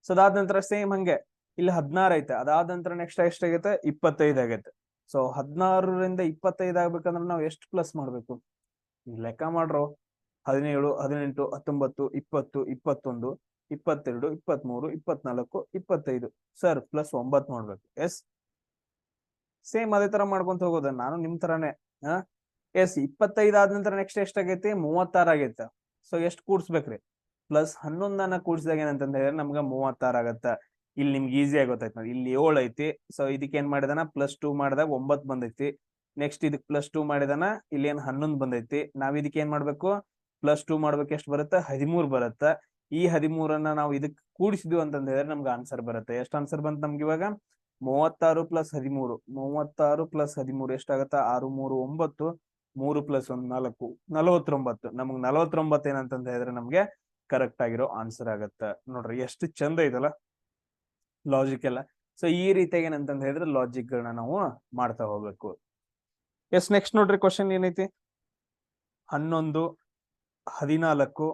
ಸೊ ಅದಾದ ನಂತರ ಸೇಮ್ ಹಂಗೆ ಇಲ್ಲಿ 16 ಐತೆ, ಅದಾದ ನಂತರ ನೆಕ್ಸ್ಟ್ ಎಷ್ಟಾಗೈತೆ, 25 ಆಗೈತೆ. ಸೊ 16ರಿಂದ 25 ಆಗ್ಬೇಕಂದ್ರೆ ನಾವು ಎಷ್ಟು ಪ್ಲಸ್ ಮಾಡ್ಬೇಕು, ಲೆಕ್ಕ ಮಾಡ್ರೋ. 17, 18, 19, 20, 21, 22, 23, 24, 25. ಸರ್ ಪ್ಲಸ್ 9 ಮಾಡ್ಬೇಕು. ಎಸ್ ಸೇಮ್ ಅದೇ ತರ ಮಾಡ್ಕೊಂತ ಹೋಗೋದ, ನಾನು ನಿಮ್ ತರಾನೇ. ಎಸ್ 25 ಆದ ನಂತರ ನೆಕ್ಸ್ಟ್ ಎಷ್ಟಾಗೈತಿ, 36 ಆಗೈತೆ. ಸೊ ಎಷ್ಟು ಕೂಡ್ಸ್ಬೇಕ್ರಿ, ಪ್ಲಸ್ 11ನ್ನ ಕೂಡ್ಸಿದಾಗ ಏನಂತಂದ ಹೇಳಿದ್ರೆ ನಮ್ಗೆ 36 ಆಗತ್ತ. ಇಲ್ಲಿ ನಿಮ್ಗೆ ಈಸಿ ಆಗಿ ಗೊತ್ತಾಯ್ತು ನೋಡಿ, ಇಲ್ಲಿ 7 ಐತಿ. ಸೊ ಇದಕ್ಕೆ ಏನ್ ಮಾಡಿದಾನ, ಪ್ಲಸ್ 2 ಮಾಡಿದಾಗ 9 ಬಂದೈತಿ. ನೆಕ್ಸ್ಟ್ ಇದಕ್ ಪ್ಲಸ್ 2 ಮಾಡಿದಾನ, ಇಲ್ಲಿ ಏನ್ 11 ಬಂದೈತಿ. ನಾವ್ ಇದಕ್ಕೆ ಏನ್ ಮಾಡ್ಬೇಕು, ಪ್ಲಸ್ 2 ಮಾಡ್ಬೇಕು, ಎಷ್ಟು ಬರುತ್ತೆ, 13 ಬರುತ್ತೆ. ಈ 13ನ್ನ ನಾವು ಇದಕ್ ಕೂಡಿಸಿದ್ವಿ ಅಂತಂದ ಹೇಳಿದ್ರೆ ನಮ್ಗೆ ಆನ್ಸರ್ ಬರುತ್ತೆ. ಎಷ್ಟು ಆನ್ಸರ್ ಬಂತು ನಮ್ಗೆ ಇವಾಗ, 36 ಪ್ಲಸ್ 13, 36 ಪ್ಲಸ್ 13 ಎಷ್ಟಾಗತ್ತ, 6, 3, 9, 3 ಪ್ಲಸ್ 1 4, 49. ನಮ್ಗೆ 49 ಏನಂತಂದ ಹೇಳಿದ್ರೆ ನಮ್ಗೆ ಕರೆಕ್ಟ್ ಆಗಿರೋ ಆನ್ಸರ್ ಆಗತ್ತ. ನೋಡ್ರಿ ಎಷ್ಟು ಚಂದ ಇದಲ್ಲ ಲಾಜಿಕ್ ಎಲ್ಲ. ಸೊ ಈ ರೀತಿಯಾಗಿ ಏನಂತಂದ ಹೇಳಿದ್ರೆ ಲಾಜಿಕ್ ಗಳನ್ನ ನಾವು ಮಾಡ್ತಾ ಹೋಗ್ಬೇಕು. ಎಸ್ ನೆಕ್ಸ್ಟ್ ನೋಡ್ರಿ ಕ್ವಶನ್ ಏನೈತಿ, 11, 14,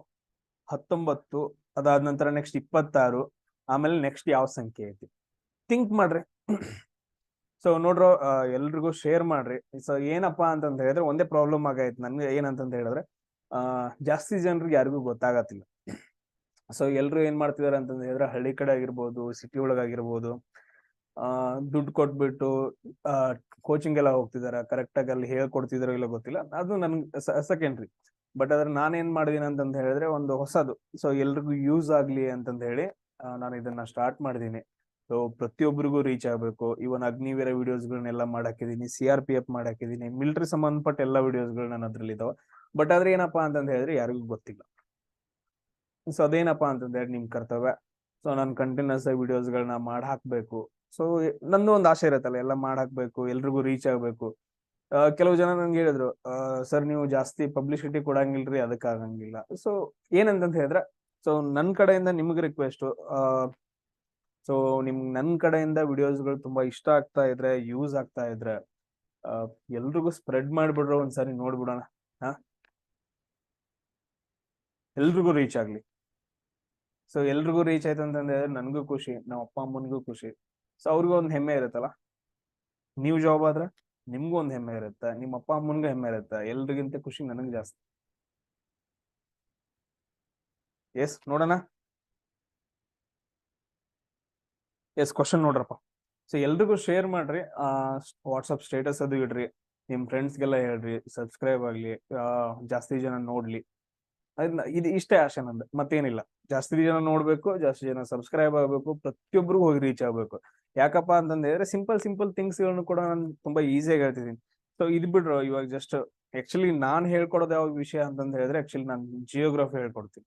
19, ಅದಾದ ನಂತರ ನೆಕ್ಸ್ಟ್ 26, ಆಮೇಲೆ ನೆಕ್ಸ್ಟ್ ಯಾವ ಸಂಖ್ಯೆ ಐತಿ ಥಿಂಕ್ ಮಾಡ್ರಿ. ಸೊ ನೋಡ್ರು ಎಲ್ರಿಗೂ ಶೇರ್ ಮಾಡ್ರಿ. ಸೊ ಏನಪ್ಪಾ ಅಂತಂತ ಹೇಳಿದ್ರೆ ಒಂದೇ ಪ್ರಾಬ್ಲಮ್ ಆಗೈತೆ ನನ್ಗೆ, ಏನಂತಂತ ಹೇಳಿದ್ರೆ ಜಾಸ್ತಿ ಜನರಿಗೆ ಯಾರಿಗೂ ಗೊತ್ತಾಗತ್ತಿಲ್ಲ. ಸೊ ಎಲ್ರು ಏನ್ ಮಾಡ್ತಿದಾರೆ ಅಂತಂದ್ ಹೇಳಿದ್ರೆ ಹಳ್ಳಿ ಕಡೆ ಆಗಿರ್ಬೋದು, ಸಿಟಿ ಒಳಗಾಗಿರ್ಬೋದು, ದುಡ್ಡು ಕೊಟ್ಬಿಟ್ಟು ಕೋಚಿಂಗ್ ಎಲ್ಲ ಹೋಗ್ತಿದಾರ. ಕರೆಕ್ಟ್ ಆಗಿ ಅಲ್ಲಿ ಹೇಳ್ಕೊಡ್ತಿದಾರೋ ಇಲ್ಲ ಗೊತ್ತಿಲ್ಲ, ಅದು ನನ್ಗೆ ಸೆಕೆಂಡ್ರಿ. ಬಟ್ ಆದ್ರೆ ನಾನೇನ್ ಮಾಡಿದೀನಿ ಅಂತಂದ್ ಹೇಳಿದ್ರೆ ಒಂದು ಹೊಸದು, ಸೊ ಎಲ್ರಿಗೂ ಯೂಸ್ ಆಗ್ಲಿ ಅಂತಂದ್ ಹೇಳಿ ನಾನು ಇದನ್ನ ಸ್ಟಾರ್ಟ್ ಮಾಡಿದೀನಿ. ಸೊ ಪ್ರತಿಯೊಬ್ಬರಿಗೂ ರೀಚ್ ಆಗ್ಬೇಕು. ಇವನ್ ಅಗ್ನಿವೀರ ವಿಡಿಯೋಸ್ಗಳನ್ನೆಲ್ಲ ಮಾಡಾಕಿದೀನಿ, CRPF ಮಾಡಾಕಿದೀನಿ, ಮಿಲಿಟರಿ ಸಂಬಂಧಪಟ್ಟ ಎಲ್ಲ ವಿಡಿಯೋಸ್ಗಳು ನನ್ನ ಅದ್ರಲ್ಲಿ ಇದಾವ. ಬಟ್ ಆದ್ರೆ ಏನಪ್ಪಾ ಅಂತಂದ್ ಹೇಳಿದ್ರೆ ಯಾರಿಗೂ ಗೊತ್ತಿಲ್ಲ. ಸೊ ಅದೇನಪ್ಪಾ ಅಂತಂದ್ರೆ ನಿಮ್ ಕರ್ತವ್ಯ. ಸೊ ನಾನು ಕಂಟಿನ್ಯೂಸ್ ಆಗಿ ವಿಡಿಯೋಸ್ಗಳನ್ನ ಮಾಡಿ ಹಾಕ್ಬೇಕು. ಸೊ ನಂದು ಒಂದು ಆಸೆ ಇರತ್ತಲ್ಲ, ಎಲ್ಲ ಮಾಡಿ ಹಾಕ್ಬೇಕು, ಎಲ್ರಿಗೂ ರೀಚ್ ಆಗ್ಬೇಕು. ಕೆಲವು ಜನ ನನ್ಗೆ ಹೇಳಿದ್ರು, ಸರ್ ನೀವು ಜಾಸ್ತಿ ಪಬ್ಲಿಸಿಟಿ ಕೊಡಂಗಿಲ್ರಿ, ಅದಕ್ಕೆ ಆಗಂಗಿಲ್ಲ. ಸೊ ಏನಂತಂತ ಹೇಳಿದ್ರೆ, ಸೊ ನನ್ ಕಡೆಯಿಂದ ನಿಮ್ಗೆ ರಿಕ್ವೆಸ್ಟ್, ಸೊ ನನ್ ಕಡೆಯಿಂದ ವಿಡಿಯೋಸ್ಗಳು ತುಂಬಾ ಇಷ್ಟ ಆಗ್ತಾ ಇದ್ರೆ, ಯೂಸ್ ಆಗ್ತಾ ಇದ್ರೆ, ಎಲ್ರಿಗೂ ಸ್ಪ್ರೆಡ್ ಮಾಡ್ಬಿಡ್ರೋ, ಒಂದ್ಸರಿ ನೋಡ್ಬಿಡೋಣ. ಎಲ್ರಿಗೂ ರೀಚ್ ಆಗ್ಲಿ. ಸೊ ಎಲ್ರಿಗೂ ರೀಚ್ ಆಯ್ತು ಅಂತಂದ್ರೆ ನನ್ಗೂ ಖುಷಿ, ನಮ್ಮ ಅಪ್ಪ ಅಮ್ಮನಿಗೂ ಖುಷಿ. ಸೊ ಅವ್ರಿಗೂ ಒಂದ್ ಹೆಮ್ಮೆ ಇರುತ್ತಲ್ಲ. ನೀವು ಜಾಬ್ ಆದ್ರೆ ನಿಮ್ಗೂ ಒಂದ್ ಹೆಮ್ಮೆ ಇರುತ್ತೆ, ನಿಮ್ಮ ಅಪ್ಪ ಅಮ್ಮನ್ಗೂ ಹೆಮ್ಮೆ ಇರುತ್ತೆ, ಎಲ್ರಿಗಿಂತ ಖುಷಿ ನನಗ್ ಜಾಸ್ತಿ. ಎಸ್ ನೋಡೋಣ. ಎಸ್ ಕ್ವಶನ್ ನೋಡ್ರಪ್ಪ. ಸೊ ಎಲ್ರಿಗೂ ಶೇರ್ ಮಾಡ್ರಿ, ವಾಟ್ಸಪ್ ಸ್ಟೇಟಸ್ ಅದು ಇಡ್ರಿ, ನಿಮ್ ಫ್ರೆಂಡ್ಸ್ಗೆಲ್ಲ ಹೇಳ್ರಿ, ಸಬ್ಸ್ಕ್ರೈಬ್ ಆಗ್ಲಿ, ಜಾಸ್ತಿ ಜನ ನೋಡ್ಲಿ. ಇದು ಇಷ್ಟೇ ಆಸೆ ನಂದು, ಮತ್ತೇನಿಲ್ಲ. ಜಾಸ್ತಿ ಜನ ನೋಡ್ಬೇಕು, ಜಾಸ್ತಿ ಜನ ಸಬ್ಸ್ಕ್ರೈಬ್ ಆಗ್ಬೇಕು, ಪ್ರತಿಯೊಬ್ಬರಿಗೂ ಹೋಗಿ ರೀಚ್ ಆಗ್ಬೇಕು. ಯಾಕಪ್ಪ ಅಂತಂದ ಹೇಳಿದ್ರೆ ಸಿಂಪಲ್ ಥಿಂಗ್ಸ್ ಗಳನ್ನು ಕೂಡ ನಾನು ತುಂಬಾ ಈಸಿಯಾಗಿ ಹೇಳ್ತಿದ್ದೀನಿ. ಸೊ ಇದ್ ಬಿಡ್ರು ಇವಾಗ ಜಸ್ಟ್ ಆಕ್ಚುಲಿ ನಾನ್ ಹೇಳ್ಕೊಡೋದು ಯಾವ ವಿಷಯ ಅಂತಂದ ಹೇಳಿದ್ರೆ, ಆಕ್ಚುಲಿ ನಾನು ಜಿಯೋಗ್ರಫಿ ಹೇಳ್ಕೊಡ್ತೀನಿ.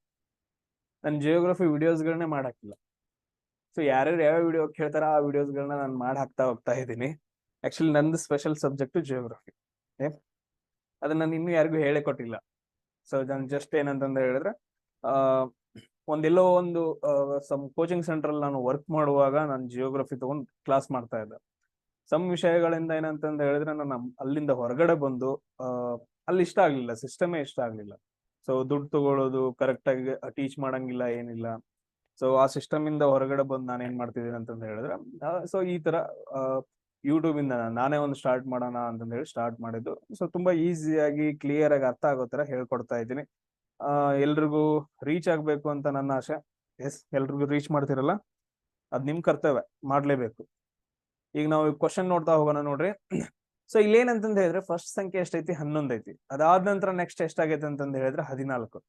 ನಾನು ಜಿಯೋಗ್ರಫಿ ವಿಡಿಯೋಸ್ಗಳನ್ನೇ ಮಾಡಾಕಿಲ್ಲ. ಸೊ ಯಾರ್ಯಾರು ಯಾವ ವಿಡಿಯೋ ಕೇಳ್ತಾರ ಆ ವಿಡಿಯೋಸ್ಗಳನ್ನ ನಾನು ಮಾಡಿ ಹಾಕ್ತಾ ಹೋಗ್ತಾ ಇದ್ದೀನಿ. ಆಕ್ಚುಲಿ ನಂದು ಸ್ಪೆಷಲ್ ಸಬ್ಜೆಕ್ಟ್ ಜಿಯೋಗ್ರಫಿ. ಅದನ್ನ ನಾನು ಇನ್ನೂ ಯಾರಿಗೂ ಹೇಳೇ ಕೊಟ್ಟಿಲ್ಲ. ಸೊ ನಾನು ಜಸ್ಟ್ ಏನಂತಂದ ಹೇಳಿದ್ರೆ, ಒಂದೆಲ್ಲೋ ಒಂದು ಸಮ್ ಕೋಚಿಂಗ್ ಸೆಂಟರ್ ಅಲ್ಲಿ ನಾನು ವರ್ಕ್ ಮಾಡುವಾಗ ನಾನು ಜಿಯೋಗ್ರಫಿ ತಗೊಂಡು ಕ್ಲಾಸ್ ಮಾಡ್ತಾ ಇದ್ದೆ. ಸಮ್ ವಿಷಯಗಳಿಂದ ಏನಂತಂದ ಹೇಳಿದ್ರೆ ನಾನು ಅಲ್ಲಿಂದ ಹೊರಗಡೆ ಬಂದು, ಅಲ್ಲಿ ಇಷ್ಟ ಆಗ್ಲಿಲ್ಲ, ಸಿಸ್ಟಮೇ ಇಷ್ಟ ಆಗ್ಲಿಲ್ಲ. ಸೊ ದುಡ್ಡು ತಗೊಳ್ಳೋದು, ಕರೆಕ್ಟ್ ಆಗಿ ಟೀಚ್ ಮಾಡಂಗಿಲ್ಲ, ಏನಿಲ್ಲ. ಸೊ ಆ ಸಿಸ್ಟಮ್ ಇಂದ ಹೊರಗಡೆ ಬಂದು ನಾನು ಏನ್ ಮಾಡ್ತಿದ್ದೀನಿ ಅಂತಂದ ಹೇಳಿದ್ರೆ, ಸೊ ಈ ತರ ಯೂಟ್ಯೂಬ್ ಇಂದ ನಾನೇ ಒಂದು ಸ್ಟಾರ್ಟ್ ಮಾಡೋಣ ಅಂತಂದ ಹೇಳಿ ಸ್ಟಾರ್ಟ್ ಮಾಡಿದ್ದು. ಸೊ ತುಂಬಾ ಈಸಿಯಾಗಿ ಕ್ಲಿಯರ್ ಆಗಿ ಅರ್ಥ ಆಗೋ ತರ ಹೇಳ್ಕೊಡ್ತಾ ಇದ್ದೀನಿ. ಎಲ್ರಿಗೂ ರೀಚ್ ಆಗ್ಬೇಕು ಅಂತ ನನ್ನ ಆಸೆ. ಎಸ್, ಎಲ್ರಿಗೂ ರೀಚ್ ಮಾಡ್ತಿರಲ್ಲ, ಅದ್ ನಿಮ್ ಕರ್ತವ್ಯ, ಮಾಡ್ಲೇಬೇಕು. ಈಗ ನಾವು ಕ್ವಶನ್ ನೋಡ್ತಾ ಹೋಗೋಣ ನೋಡ್ರಿ. ಸೊ ಇಲ್ಲಿ ಏನಂತಂದ ಹೇಳಿದ್ರೆ, ಫಸ್ಟ್ ಸಂಖ್ಯೆ ಎಷ್ಟೈತಿ? 11 ಐತಿ. ಅದಾದ ನಂತರ ನೆಕ್ಸ್ಟ್ ಎಷ್ಟಾಗೈತೆ ಅಂತಂದ ಹೇಳಿದ್ರೆ 14.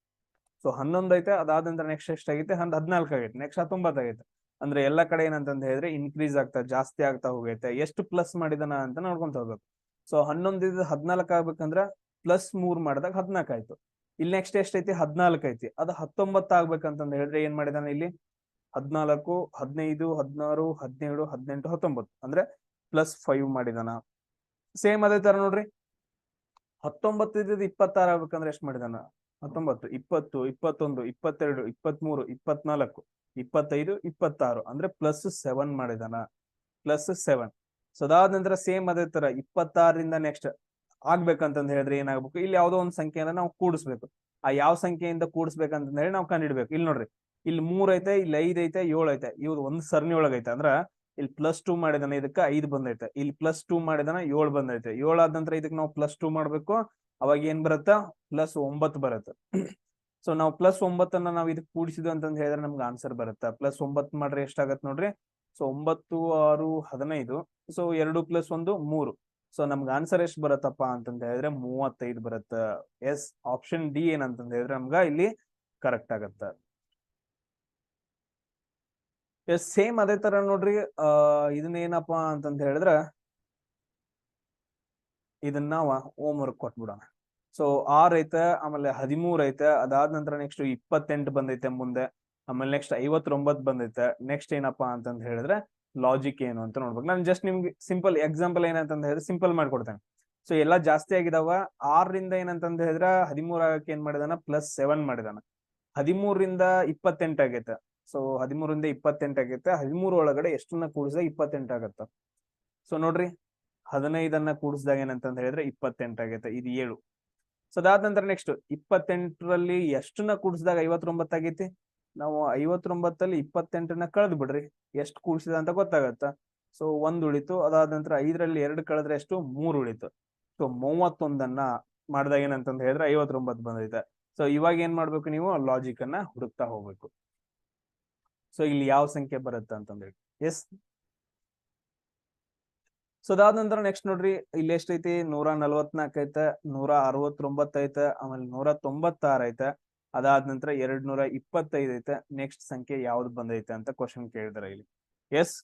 ಸೊ 11 ಐತೆ, ಅದಾದ ನಂತರ ನೆಕ್ಸ್ಟ್ ಎಷ್ಟಾಗೈತೆ? 14 ಆಗೈತೆ, ನೆಕ್ಸ್ಟ್ 19 ಆಗೈತೆ. ಅಂದ್ರೆ ಎಲ್ಲಾ ಕಡೆ ಏನಂತಂದ ಹೇಳಿದ್ರೆ ಇನ್ಕ್ರೀಸ್ ಆಗ್ತಾ, ಜಾಸ್ತಿ ಆಗ್ತಾ ಹೋಗೈತೆ. ಎಷ್ಟು ಪ್ಲಸ್ ಮಾಡಿದನ ಅಂತ ನೋಡ್ಕೊಂತ ಹೋಗ್ಬೇಕು. ಸೊ 11 14 ಆಗ್ಬೇಕಂದ್ರ +3 ಮಾಡಿದಾಗ 14 ಆಯ್ತು. ಇಲ್ಲಿ ನೆಕ್ಸ್ಟ್ ಎಷ್ಟೈತಿ? 14 ಐತಿ. ಅದು 19 ಆಗ್ಬೇಕಂತಂದ ಹೇಳಿದ್ರೆ ಏನ್ ಮಾಡಿದಾನ ಇಲ್ಲಿ? 14, 15, 16, 17, 18, 19 ಅಂದ್ರೆ +5 ಮಾಡಿದಾನ. ಸೇಮ್ ಅದೇ ತರ ನೋಡ್ರಿ, 19 26 ಆಗ್ಬೇಕಂದ್ರೆ ಎಷ್ಟು ಮಾಡಿದಾನ? 19, 20, 21, 22, 23, 24, 25, 26 ಅಂದ್ರೆ +7 ಮಾಡಿದಾನ. +7. ಸೊ ಅದಾದ ನಂತರ ಸೇಮ್ ಅದೇ ತರ 26ರಿಂದ ನೆಕ್ಸ್ಟ್ ಆಗ್ಬೇಕಂತಂದ ಹೇಳಿದ್ರೆ ಏನಾಗ್ಬೇಕು? ಇಲ್ಲಿ ಯಾವ್ದೋ ಒಂದು ಸಂಖ್ಯೆಯನ್ನ ನಾವು ಕೂಡಿಸ್ಬೇಕು. ಆ ಯಾವ ಸಂಖ್ಯೆಯಿಂದ ಕೂಡಿಸ್ಬೇಕಂತ ಹೇಳಿ ನಾವು ಕಂಡಿಡ್ಬೇಕು. ಇಲ್ಲಿ ನೋಡ್ರಿ, ಇಲ್ಲಿ 3 ಐತೆ, ಇಲ್ಲಿ 5 ಐತೆ, 7 ಐತೆ. ಇವ್ರು ಒಂದು ಸರಣಿ ಒಳಗೈತೆ. ಅಂದ್ರ ಇಲ್ಲಿ +2 ಮಾಡಿದಾನ, ಇದಕ್ಕೆ 5 ಬಂದೈತೆ. ಇಲ್ಲಿ +2 ಮಾಡಿದಾನ, 7 ಬಂದೈತೆ. 7 ಆದ ನಂತರ ಇದಕ್ಕೆ ನಾವು +2 ಮಾಡ್ಬೇಕು. ಅವಾಗ ಏನ್ ಬರುತ್ತ? +9 ಬರುತ್ತೆ. ಸೊ ನಾವು +9 ನಾವು ಇದಕ್ಕೆ ಕೂಡಿಸಿದ್ವಿ ಅಂತಂದ ಹೇಳಿದ್ರೆ ನಮ್ಗೆ ಆನ್ಸರ್ ಬರುತ್ತೆ. +9 ಮಾಡ್ರೆ ಎಷ್ಟಾಗತ್ತೆ ನೋಡ್ರಿ? ಸೊ 9, 6, 15. ಸೊ 2 + 1 3. ಸೊ ನಮ್ಗೆ ಆನ್ಸರ್ ಎಷ್ಟು ಬರುತ್ತಪ್ಪ ಅಂತಂದ ಹೇಳಿದ್ರೆ 35 ಬರುತ್ತ. ಎಸ್, ಆಪ್ಷನ್ ಡಿ ಏನಂತಂದ ಹೇಳಿದ್ರೆ ನಮ್ಗ ಇಲ್ಲಿ ಕರೆಕ್ಟ್ ಆಗತ್ತ. ಎಸ್, ಸೇಮ್ ಅದೇ ತರ ನೋಡ್ರಿ. ಇದನ್ನೇನಪ್ಪಾ ಅಂತಂದ ಹೇಳಿದ್ರೆ, ಇದನ್ನ ನಾವು ಹೋಮ್ ವರ್ಕ್ ಕೊಟ್ಬಿಡೋಣ. ಸೊ 6 ಐತೆ, ಆಮೇಲೆ 13 ಐತೆ, ಅದಾದ ನಂತರ ನೆಕ್ಸ್ಟ್ 28 ಬಂದೈತೆ ಮುಂದೆ, ಆಮೇಲೆ ನೆಕ್ಸ್ಟ್ 59 ಬಂದೈತೆ. ನೆಕ್ಸ್ಟ್ ಏನಪ್ಪಾ ಅಂತಂದ ಹೇಳಿದ್ರೆ ಲಾಜಿಕ್ ಏನು ಅಂತ ನೋಡ್ಬೇಕು. ನಾನು ಜಸ್ಟ್ ನಿಮ್ಗೆ ಸಿಂಪಲ್ ಎಕ್ಸಾಂಪಲ್ ಏನಂತಂದ ಹೇಳಿದ್ರೆ ಸಿಂಪಲ್ ಮಾಡ್ಕೊಡ್ತೇನೆ. ಸೊ ಎಲ್ಲಾ ಜಾಸ್ತಿ ಆಗಿದಾವ. 6ರಿಂದ ಏನಂತಂದ ಹೇಳಿದ್ರೆ 13 ಆಗಕ್ಕೆ ಏನ್ ಮಾಡಿದಾನ? +7 ಮಾಡಿದಾನ. 13ರಿಂದ 28 ಆಗೈತೆ. ಸೊ 13ರಿಂದ 28 ಆಗೈತೆ. 13 ಒಳಗಡೆ ಎಷ್ಟನ್ನ ಕೂಡಿಸಿದಾಗ 28 ಆಗತ್ತ? ಸೊ ನೋಡ್ರಿ, 15 ಕೂಡಿಸಿದಾಗ ಏನಂತಂದ ಹೇಳಿದ್ರೆ 28 ಆಗೈತೆ. ಇದು 7. ಸೊ ಅದಾದ ನಂತರ ನೆಕ್ಸ್ಟ್ 28ರಲ್ಲಿ ಎಷ್ಟನ್ನ ಕೂಡಿಸಿದಾಗ 59 ಆಗೈತಿ? ನಾವು 59ಅಲ್ಲಿ 28ನ್ನ ಕಳೆದು ಬಿಡ್ರಿ, ಎಷ್ಟು ಕೂಡಿಸಿದ ಅಂತ ಗೊತ್ತಾಗತ್ತ. ಸೊ 1 ಉಳಿತು. ಅದಾದ ನಂತರ 5ರಲ್ಲಿ 2 ಕಳೆದ್ರೆ ಎಷ್ಟು? 3 ಉಳಿತು. ಸೊ 31 ಮಾಡಿದಾಗ ಏನಂತಂದ ಹೇಳಿದ್ರೆ 59 ಬಂದೈತೆ. ಸೊ ಇವಾಗ ಏನ್ ಮಾಡ್ಬೇಕು? ನೀವು ಲಾಜಿಕ್ ಅನ್ನ ಹುಡುಕ್ತಾ ಹೋಗ್ಬೇಕು. ಸೊ ಇಲ್ಲಿ ಯಾವ ಸಂಖ್ಯೆ ಬರುತ್ತೆ ಅಂತಂದೇಳಿ. ಎಸ್. ಸೊ ಅದಾದ ನಂತರ ನೆಕ್ಸ್ಟ್ ನೋಡ್ರಿ, ಇಲ್ಲಿ ಎಷ್ಟೈತಿ 144 ಐತೆ, 169 ಐತೆ, ಆಮೇಲೆ 196 ಐತೆ, ಅದಾದ ನಂತರ 225 ಐತೆ. ನೆಕ್ಸ್ಟ್ ಸಂಖ್ಯೆ ಯಾವ್ದು ಬಂದೈತೆ ಅಂತ ಕ್ವಶನ್ ಕೇಳಿದಾರೆ ಇಲ್ಲಿ. ಎಸ್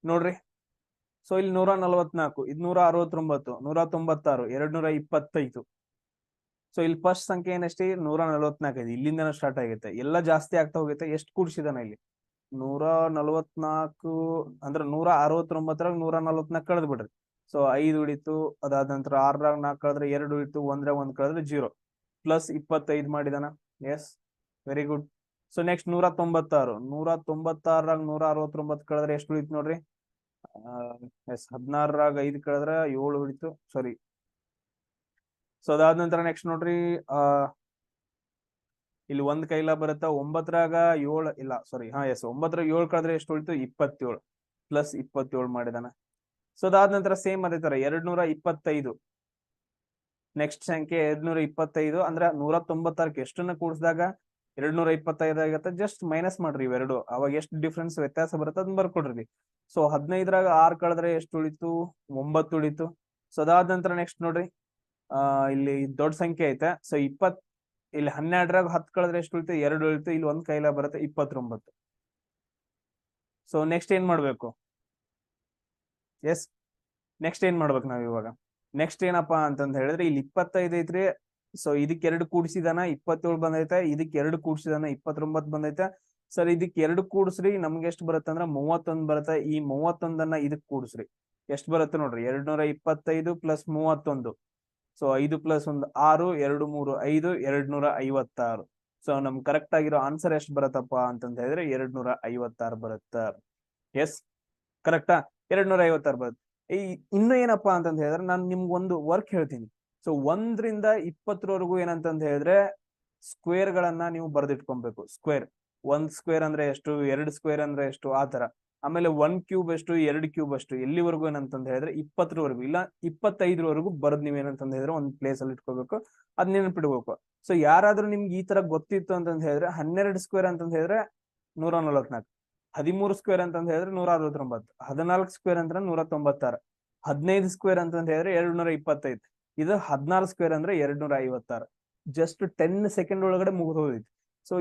ನೋಡ್ರಿ, ಸೊ ಇಲ್ಲಿ 144, ಇದು 169, 196, 225. ಸೊ ಇಲ್ಲಿ ಫಸ್ಟ್ ಸಂಖ್ಯೆ ಏನಷ್ಟೇ 144 ಇದೆ, ಇಲ್ಲಿಂದ ಸ್ಟಾರ್ಟ್ ಆಗೈತೆ, ಎಲ್ಲ ಜಾಸ್ತಿ ಆಗ್ತಾ ಹೋಗೈತೆ. ಎಷ್ಟು ಕೂಡಿಸಿದಾನ ಇಲ್ಲಿ 144 ಅಂದ್ರೆ 169 144 ಕಳೆದ್ ಬಿಡ್ರಿ. ಸೊ 5 ಉಳಿತು, ಅದಾದ ನಂತರ 6 4 ಕಳೆದ್ರೆ 2 ಉಳಿತು, 1 ಕಳೆದ್ರೆ 0, ಪ್ಲಸ್ 25 ಮಾಡಿದಾನ. Yes, very good. So next 196, 169 ಕಳೆದ್ರೆ ಎಷ್ಟು ಉಳಿತು ನೋಡ್ರಿ. ಎಸ್, 16 5 ಕಳೆದ್ರೆ 7 ಉಳಿತು, ಸಾರಿ. ಸೊ ಅದಾದ ನಂತರ ನೆಕ್ಸ್ಟ್ ನೋಡ್ರಿ, ಇಲ್ಲಿ ಒಂದ್ ಕೈಲ ಬರುತ್ತ 9 ಇಲ್ಲ ಸಾರಿ, ಎಸ್, 9 7 ಕಳೆದ್ರೆ ಎಷ್ಟು ಉಳಿತು 27, ಪ್ಲಸ್ 27 ಮಾಡಿದಾನ. ಸೊ ಅದಾದ ನಂತರ ಸೇಮ್ ಅದೇ ತರ 225, ನೆಕ್ಸ್ಟ್ ಸಂಖ್ಯೆ 225 ಅಂದ್ರೆ 196 ಎಷ್ಟನ್ನ ಕೂಡಿಸಿದಾಗ 225 ಆಗತ್ತೆ. ಜಸ್ಟ್ ಮೈನಸ್ ಮಾಡ್ರಿ ಇವೆರಡು, ಅವಾಗ ಎಷ್ಟು ಡಿಫ್ರೆನ್ಸ್ ವ್ಯತ್ಯಾಸ ಬರುತ್ತೆ ಅದನ್ನ ಬರ್ಕೊಡ್ರಿ. ಸೊ 15 6 ಕಳೆದ್ರೆ ಎಷ್ಟು ಉಳಿತು 9 ಉಳಿತು. ಸೊ ಅದಾದ ನಂತರ ನೆಕ್ಸ್ಟ್ ನೋಡ್ರಿ, ಇಲ್ಲಿ ದೊಡ್ಡ ಸಂಖ್ಯೆ ಐತೆ. ಸೊ ಇಲ್ಲಿ 12 10 ಕಳೆದ್ರೆ ಎಷ್ಟು ಉಳಿತು 2 ಉಳಿತು, ಇಲ್ಲಿ ಒಂದ್ ಕೈಲ ಬರುತ್ತೆ 29. ಸೊ ನೆಕ್ಸ್ಟ್ ಏನ್ ಮಾಡ್ಬೇಕು. ಎಸ್, ನೆಕ್ಸ್ಟ್ ಏನ್ ಮಾಡ್ಬೇಕು ನಾವ್ ಇವಾಗ. ನೆಕ್ಸ್ಟ್ ಏನಪ್ಪಾ ಅಂತಂದ ಹೇಳಿದ್ರೆ ಇಲ್ಲಿ 25 ಐತ್ರಿ. ಸೊ ಇದಕ್ಕೆ 2 ಕೂಡಿಸಿದಾನ 27 ಬಂದೈತೆ, ಇದಕ್ಕೆ 2 ಕೂಡಿಸಿದಾನ 29 ಬಂದೈತೆ. ಸರ್ ಇದಕ್ಕೆ 2 ಕೂಡಿಸ್ರಿ, ನಮ್ಗೆ ಎಷ್ಟು ಬರುತ್ತೆ ಅಂದ್ರೆ 31 ಬರುತ್ತೆ. ಈ 31 ಇದಕ್ ಕೂಡಿಸ್ರಿ, ಎಷ್ಟು ಬರುತ್ತೆ ನೋಡ್ರಿ 225 ಪ್ಲಸ್ 31. So 5 plus 1 6, 2 3 5, 256. ಸೊ ನಮ್ ಕರೆಕ್ಟ್ ಆಗಿರೋ ಆನ್ಸರ್ ಎಷ್ಟು ಬರತ್ತಪ್ಪ ಅಂತಂದ ಹೇಳಿದ್ರೆ 256 ಬರುತ್ತ. ಎಸ್, ಕರೆಕ್ಟಾ, 256 ಬರುತ್ತೆ. ಇನ್ನು ಏನಪ್ಪಾ ಅಂತಂದ ಹೇಳಿದ್ರೆ ನಾನು ನಿಮ್ಗೊಂದು ವರ್ಕ್ ಹೇಳ್ತೀನಿ. ಸೊ 1 ರಿಂದ 20 ಏನಂತಂದ ಹೇಳಿದ್ರೆ ಸ್ಕ್ವೇರ್ ಗಳನ್ನ ನೀವು ಬರ್ದಿಟ್ಕೊಬೇಕು. ಸ್ಕ್ವೇರ್, 1 ಸ್ಕ್ವೇರ್ ಅಂದ್ರೆ ಎಷ್ಟು, 2 ಸ್ಕ್ವೇರ್ ಅಂದ್ರೆ ಎಷ್ಟು, ಆತರ. ಆಮೇಲೆ 1 ಕ್ಯೂಬ್ ಎಷ್ಟು, 2 ಕ್ಯೂಬ್ ಅಷ್ಟು, ಎಲ್ಲಿವರೆಗೂ ಏನಂತಂದ ಹೇಳಿದ್ರೆ 20ರವರೆಗೂ ಇಲ್ಲ 25ರವರೆಗೂ ಬರ್ದ್ ನೀವ್ ಏನಂತಂದ ಹೇಳಿದ್ರೆ ಒಂದ್ ಪ್ಲೇಸ್ ಅಲ್ಲಿ ಇಟ್ಕೋಬೇಕು, ಅದ್ ನೆನಪಿಡ್ಬೇಕು. ಸೊ ಯಾರಾದ್ರೂ ನಿಮ್ಗೆ ಈ ತರ ಗೊತ್ತಿತ್ತು ಅಂತಂದ ಹೇಳಿದ್ರೆ 12 ಸ್ಕ್ವೇರ್ ಅಂತಂದ ಹೇಳಿದ್ರೆ 144, 13 ಸ್ಕ್ವೇರ್ ಅಂತಂದ ಹೇಳಿದ್ರೆ 169, 14 ಸ್ಕ್ವೇರ್ ಅಂದ್ರೆ 196, 15 ಸ್ಕ್ವೇರ್ ಅಂತಂದ ಹೇಳಿದ್ರೆ 225, ಇದು 16 ಸ್ಕ್ವೇರ್ ಅಂದ್ರೆ 256. ಜಸ್ಟ್ 10 ಸೆಕೆಂಡ್ ಒಳಗಡೆ ಮುಗಿದು ಹೋಗಿತ್ತು. ಸೊ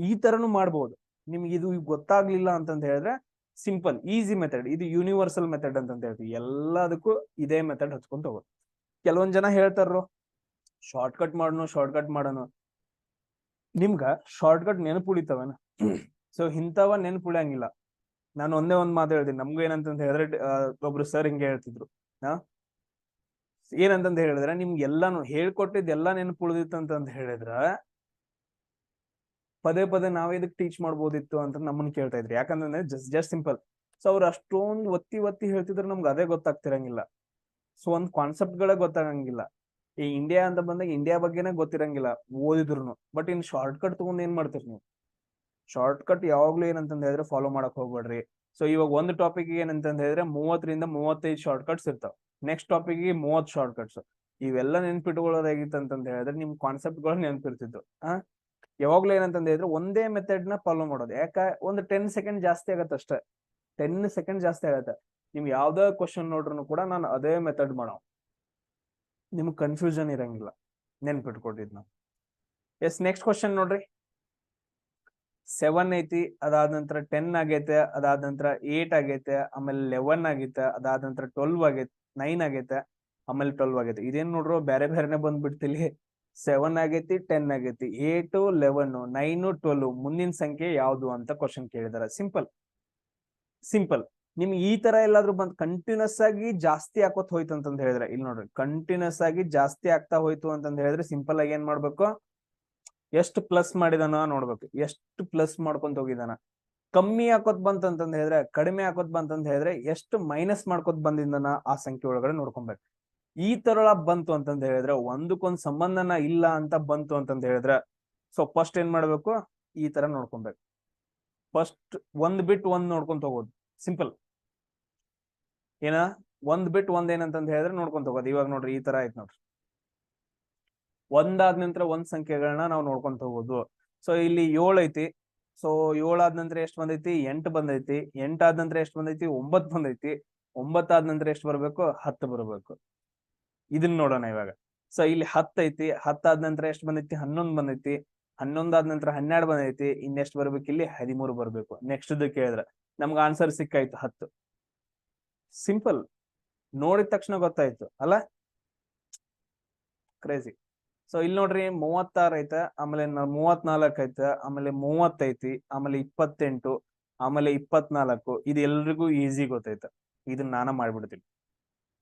ಈ ತರನು ಮಾಡ್ಬೋದು. ನಿಮ್ಗೆ ಇದು ಗೊತ್ತಾಗ್ಲಿಲ್ಲ ಅಂತಂದ ಹೇಳಿದ್ರೆ ಸಿಂಪಲ್ ಈಸಿ ಮೆಥಡ್, ಇದು ಯೂನಿವರ್ಸಲ್ ಮೆಥಡ್ ಅಂತ ಹೇಳ್ತೀವಿ. ಎಲ್ಲದಕ್ಕೂ ಇದೇ ಮೆಥಡ್ ಹಚ್ಕೊಂತ ಹೋಗೋದು. ಕೆಲವೊಂದ್ ಜನ ಹೇಳ್ತಾರೋ ಶಾರ್ಟ್ ಕಟ್ ಮಾಡೋಣ. ನಿಮ್ಗ ಶಾರ್ಟ್ ಕಟ್ ನೆನಪು ಉಳಿತವನ? ಸೊ ಇಂಥವ ನೆನಪು ಉಳಿಯಂಗಿಲ್ಲ. ನಾನು ಒಂದೇ ಒಂದ್ ಮಾತು ಹೇಳ್ತೀನಿ. ನಮ್ಗೂ ಏನಂತಂತ ಹೇಳಿದ್ರೆ ಒಬ್ರು ಸರ್ ಹಿಂಗೆ ಹೇಳ್ತಿದ್ರು, ಏನಂತಂದ ಹೇಳಿದ್ರೆ ನಿಮ್ಗೆ ಎಲ್ಲಾನು ಹೇಳ್ಕೊಟ್ಟಿದ್ ಎಲ್ಲಾ ನೆನಪು ಉಳಿದಿತ್ತು ಅಂತಂದ ಹೇಳಿದ್ರ ಪದೇ ಪದೇ ನಾವೇ ಇದಕ್ಕೆ ಟೀಚ್ ಮಾಡ್ಬೋದಿತ್ತು ಅಂತ ನಮ್ಮನ್ನ ಕೇಳ್ತಾ ಇದ್ರಿ. ಯಾಕಂದ್ರೆ ಜಸ್ಟ್ ಸಿಂಪಲ್. ಸೊ ಅವ್ರು ಅಷ್ಟೊಂದು ಒತ್ತಿ ಹೇಳ್ತಿದ್ರೆ ನಮ್ಗೆ ಅದೇ ಗೊತ್ತಾಗ್ತಿರಂಗಿಲ್ಲ. ಸೊ ಒಂದ್ ಕಾನ್ಸೆಪ್ಟ್ ಗಳೇ ಗೊತ್ತಾಗಂಗಿಲ್ಲ. ಈ ಇಂಡಿಯಾ ಅಂತ ಬಂದಾಗ ಇಂಡಿಯಾ ಬಗ್ಗೆನೇ ಗೊತ್ತಿರಂಗಿಲ್ಲ ಓದಿದ್ರು. ಬಟ್ ಇನ್ ಶಾರ್ಟ್ ಕಟ್ ತಗೊಂಡ್ ಏನ್ ಮಾಡ್ತೀರಿ ನೀವು? ಶಾರ್ಟ್ ಕಟ್ ಯಾವಾಗ್ಲೂ ಏನಂತಂದ ಹೇಳಿದ್ರೆ ಫಾಲೋ ಮಾಡಕ್ ಹೋಗ್ಬೇಡ್ರಿ. ಸೊ ಇವಾಗ ಒಂದು ಟಾಪಿಕ್ ಏನಂತಂದ ಹೇಳಿದ್ರೆ 30 ರಿಂದ 35 ಶಾರ್ಟ್ ಕಟ್ಸ್ ಇರ್ತಾವ. Next topic 30 short cuts. ಇವೆಲ್ಲ ನೆನ್ಪಿಟ್ಕೊಳ್ಳೋದಾಗಿತ್ತು ಅಂತಂದ ಹೇಳಿದ್ರೆ ನಿಮ್ ಕಾನ್ಸೆಪ್ಟ್ ಗಳು ನೆನ್ಪಿರ್ತಿದ್ದು. ಯಾವಾಗ್ಲೂ ಏನಂತಂದ ಹೇಳಿದ್ರೆ ಒಂದೇ ಮೆಥಡ್ ನ ಫಾಲೋ ಮಾಡೋದು. ಯಾಕ ಒಂದು 10 ಸೆಕೆಂಡ್ ಜಾಸ್ತಿ ಆಗತ್ತೆ ಅಷ್ಟೇ. 10 ಸೆಕೆಂಡ್ ಜಾಸ್ತಿ ಆಗತ್ತೆ. ನಿಮ್ ಯಾವ್ದೇ ಕ್ವಶನ್ ನೋಡ್ರು ಕೂಡ ನಾನು ಅದೇ ಮೆಥಡ್ ಮಾಡೋ, ನಿಮ್ಗೆ ಕನ್ಫ್ಯೂಷನ್ ಇರಂಗಿಲ್ಲ. ನೆನ್ಪಿಟ್ಕೊಟ್ಟಿದ್ ನಾವು. ಎಸ್, ನೆಕ್ಸ್ಟ್ ಕ್ವಶನ್ ನೋಡ್ರಿ. 7 ಐತಿ, ಅದಾದ ನಂತರ 10 ಆಗೈತೆ, ಅದಾದ ನಂತರ 8 ಆಗೈತೆ, ಆಮೇಲೆ 11 ಆಗೈತೆ, ಅದಾದ ನಂತರ 12 ಆಗೈತೆ, 9 ಆಗೈತೆ, ಆಮೇಲೆ 12 ಆಗೈತೆ. ಇದೇನ್ ನೋಡ್ರು ಬೇರೆ ಬೇರೆನೆ ಬಂದ್ಬಿಡ್ತಿಲ್ಲಿ. 7 ಆಗೈತಿ, 10 ಆಗೈತಿ, 8 11 9 12 ಮುಂದಿನ ಸಂಖ್ಯೆ ಯಾವ್ದು ಅಂತ ಕ್ವಶನ್ ಕೇಳಿದಾರೆ. ಸಿಂಪಲ್. ನಿಮ್ಗೆ ಈ ತರ ಎಲ್ಲಾದ್ರೂ ಬಂದ್ ಕಂಟಿನ್ಯೂಸ್ ಆಗಿ ಜಾಸ್ತಿ ಆಕೋತ್ ಹೋಯ್ತು ಅಂತಂದ ಹೇಳಿದ್ರೆ, ಇಲ್ಲಿ ನೋಡ್ರಿ ಕಂಟಿನ್ಯೂಸ್ ಆಗಿ ಜಾಸ್ತಿ ಆಗ್ತಾ ಹೋಯ್ತು ಅಂತಂದ ಹೇಳಿದ್ರೆ ಸಿಂಪಲ್ ಆಗಿ ಏನ್ ಮಾಡ್ಬೇಕು, ಎಷ್ಟು ಪ್ಲಸ್ ಮಾಡಿದಾನ ನೋಡ್ಬೇಕು. ಎಷ್ಟು ಪ್ಲಸ್ ಮಾಡ್ಕೊಂತ ಹೋಗಿದಾನ. ಕಮ್ಮಿ ಹಾಕೋತ್ ಬಂತಂತಂದ ಹೇಳಿದ್ರೆ, ಕಡಿಮೆ ಹಾಕೋತ್ ಬಂತಂತ ಹೇಳಿದ್ರೆ ಎಷ್ಟು ಮೈನಸ್ ಮಾಡ್ಕೋತ್ ಬಂದಿದ್ದಾನ ಆ ಸಂಖ್ಯೆ ಒಳಗಡೆ ನೋಡ್ಕೊಬೇಕು. ಈ ತರ ಬಂತು ಅಂತಂದ ಹೇಳಿದ್ರೆ ಒಂದಕ್ಕೊಂದ್ ಸಂಬಂಧನ ಇಲ್ಲ ಅಂತ ಬಂತು ಅಂತಂದ ಹೇಳಿದ್ರೆ, ಸೊ ಫಸ್ಟ್ ಏನ್ ಮಾಡ್ಬೇಕು, ಈ ತರ ನೋಡ್ಕೊಬೇಕು. ಫಸ್ಟ್ ಒಂದ್ ಬಿಟ್ ಒಂದ್ ನೋಡ್ಕೊಂತ ಹೋಗೋದು. ಸಿಂಪಲ್. ಏನ ಒಂದ್ ಬಿಟ್ ಒಂದ್ ಏನಂತಂದ ಹೇಳಿದ್ರೆ ನೋಡ್ಕೊಂತ ಹೋಗೋದು. ಇವಾಗ ನೋಡ್ರಿ ಈ ತರ ಆಯ್ತು ನೋಡ್ರಿ. ಒಂದಾದ ನಂತರ ಒಂದ್ ಸಂಖ್ಯೆಗಳನ್ನ ನಾವು ನೋಡ್ಕೊಂತ ಹೋಗೋದು. ಸೊ ಇಲ್ಲಿ 7 ಐತಿ. ಸೊ 7 ಆದ ನಂತರ ಎಷ್ಟು ಬಂದೈತಿ? 8 ಬಂದೈತಿ. 8 ಆದ ನಂತರ ಎಷ್ಟು ಬಂದೈತಿ? 9 ಬಂದೈತಿ. 9 ಆದ ನಂತರ ಎಷ್ಟು ಬರ್ಬೇಕು? 10 ಬರ್ಬೇಕು. ಇದನ್ನ ನೋಡೋಣ ಇವಾಗ. ಸೊ ಇಲ್ಲಿ 10 ಐತಿ. 10 ಆದ ನಂತರ ಎಷ್ಟು ಬಂದೈತಿ? 11 ಬಂದೈತಿ. 11 ಆದ ನಂತರ 12 ಬಂದೈತಿ. ಇನ್ನೆಷ್ಟು ಬರ್ಬೇಕು? ಇಲ್ಲಿ 13 ಬರ್ಬೇಕು. ನೆಕ್ಸ್ಟ್ ಕೇಳಿದ್ರ ನಮ್ಗೆ ಆನ್ಸರ್ ಸಿಕ್ಕಾಯ್ತು 10. ಸಿಂಪಲ್, ನೋಡಿದ ತಕ್ಷಣ ಗೊತ್ತಾಯ್ತು ಅಲ್ಲ? ಕ್ರೇಜಿ. ಸೊ ಇಲ್ಲಿ ನೋಡ್ರಿ 36 ಐತ, ಆಮೇಲೆ 34 ಐತ, ಆಮೇಲೆ 30 ಐತಿ, ಆಮೇಲೆ 28, ಆಮೇಲೆ 24. ಇದು ಎಲ್ರಿಗೂ ಈಸಿ ಗೊತ್ತೈತ. ಇದನ್ನ ನಾನ ಮಾಡ್ಬಿಡ್ತೀನಿ.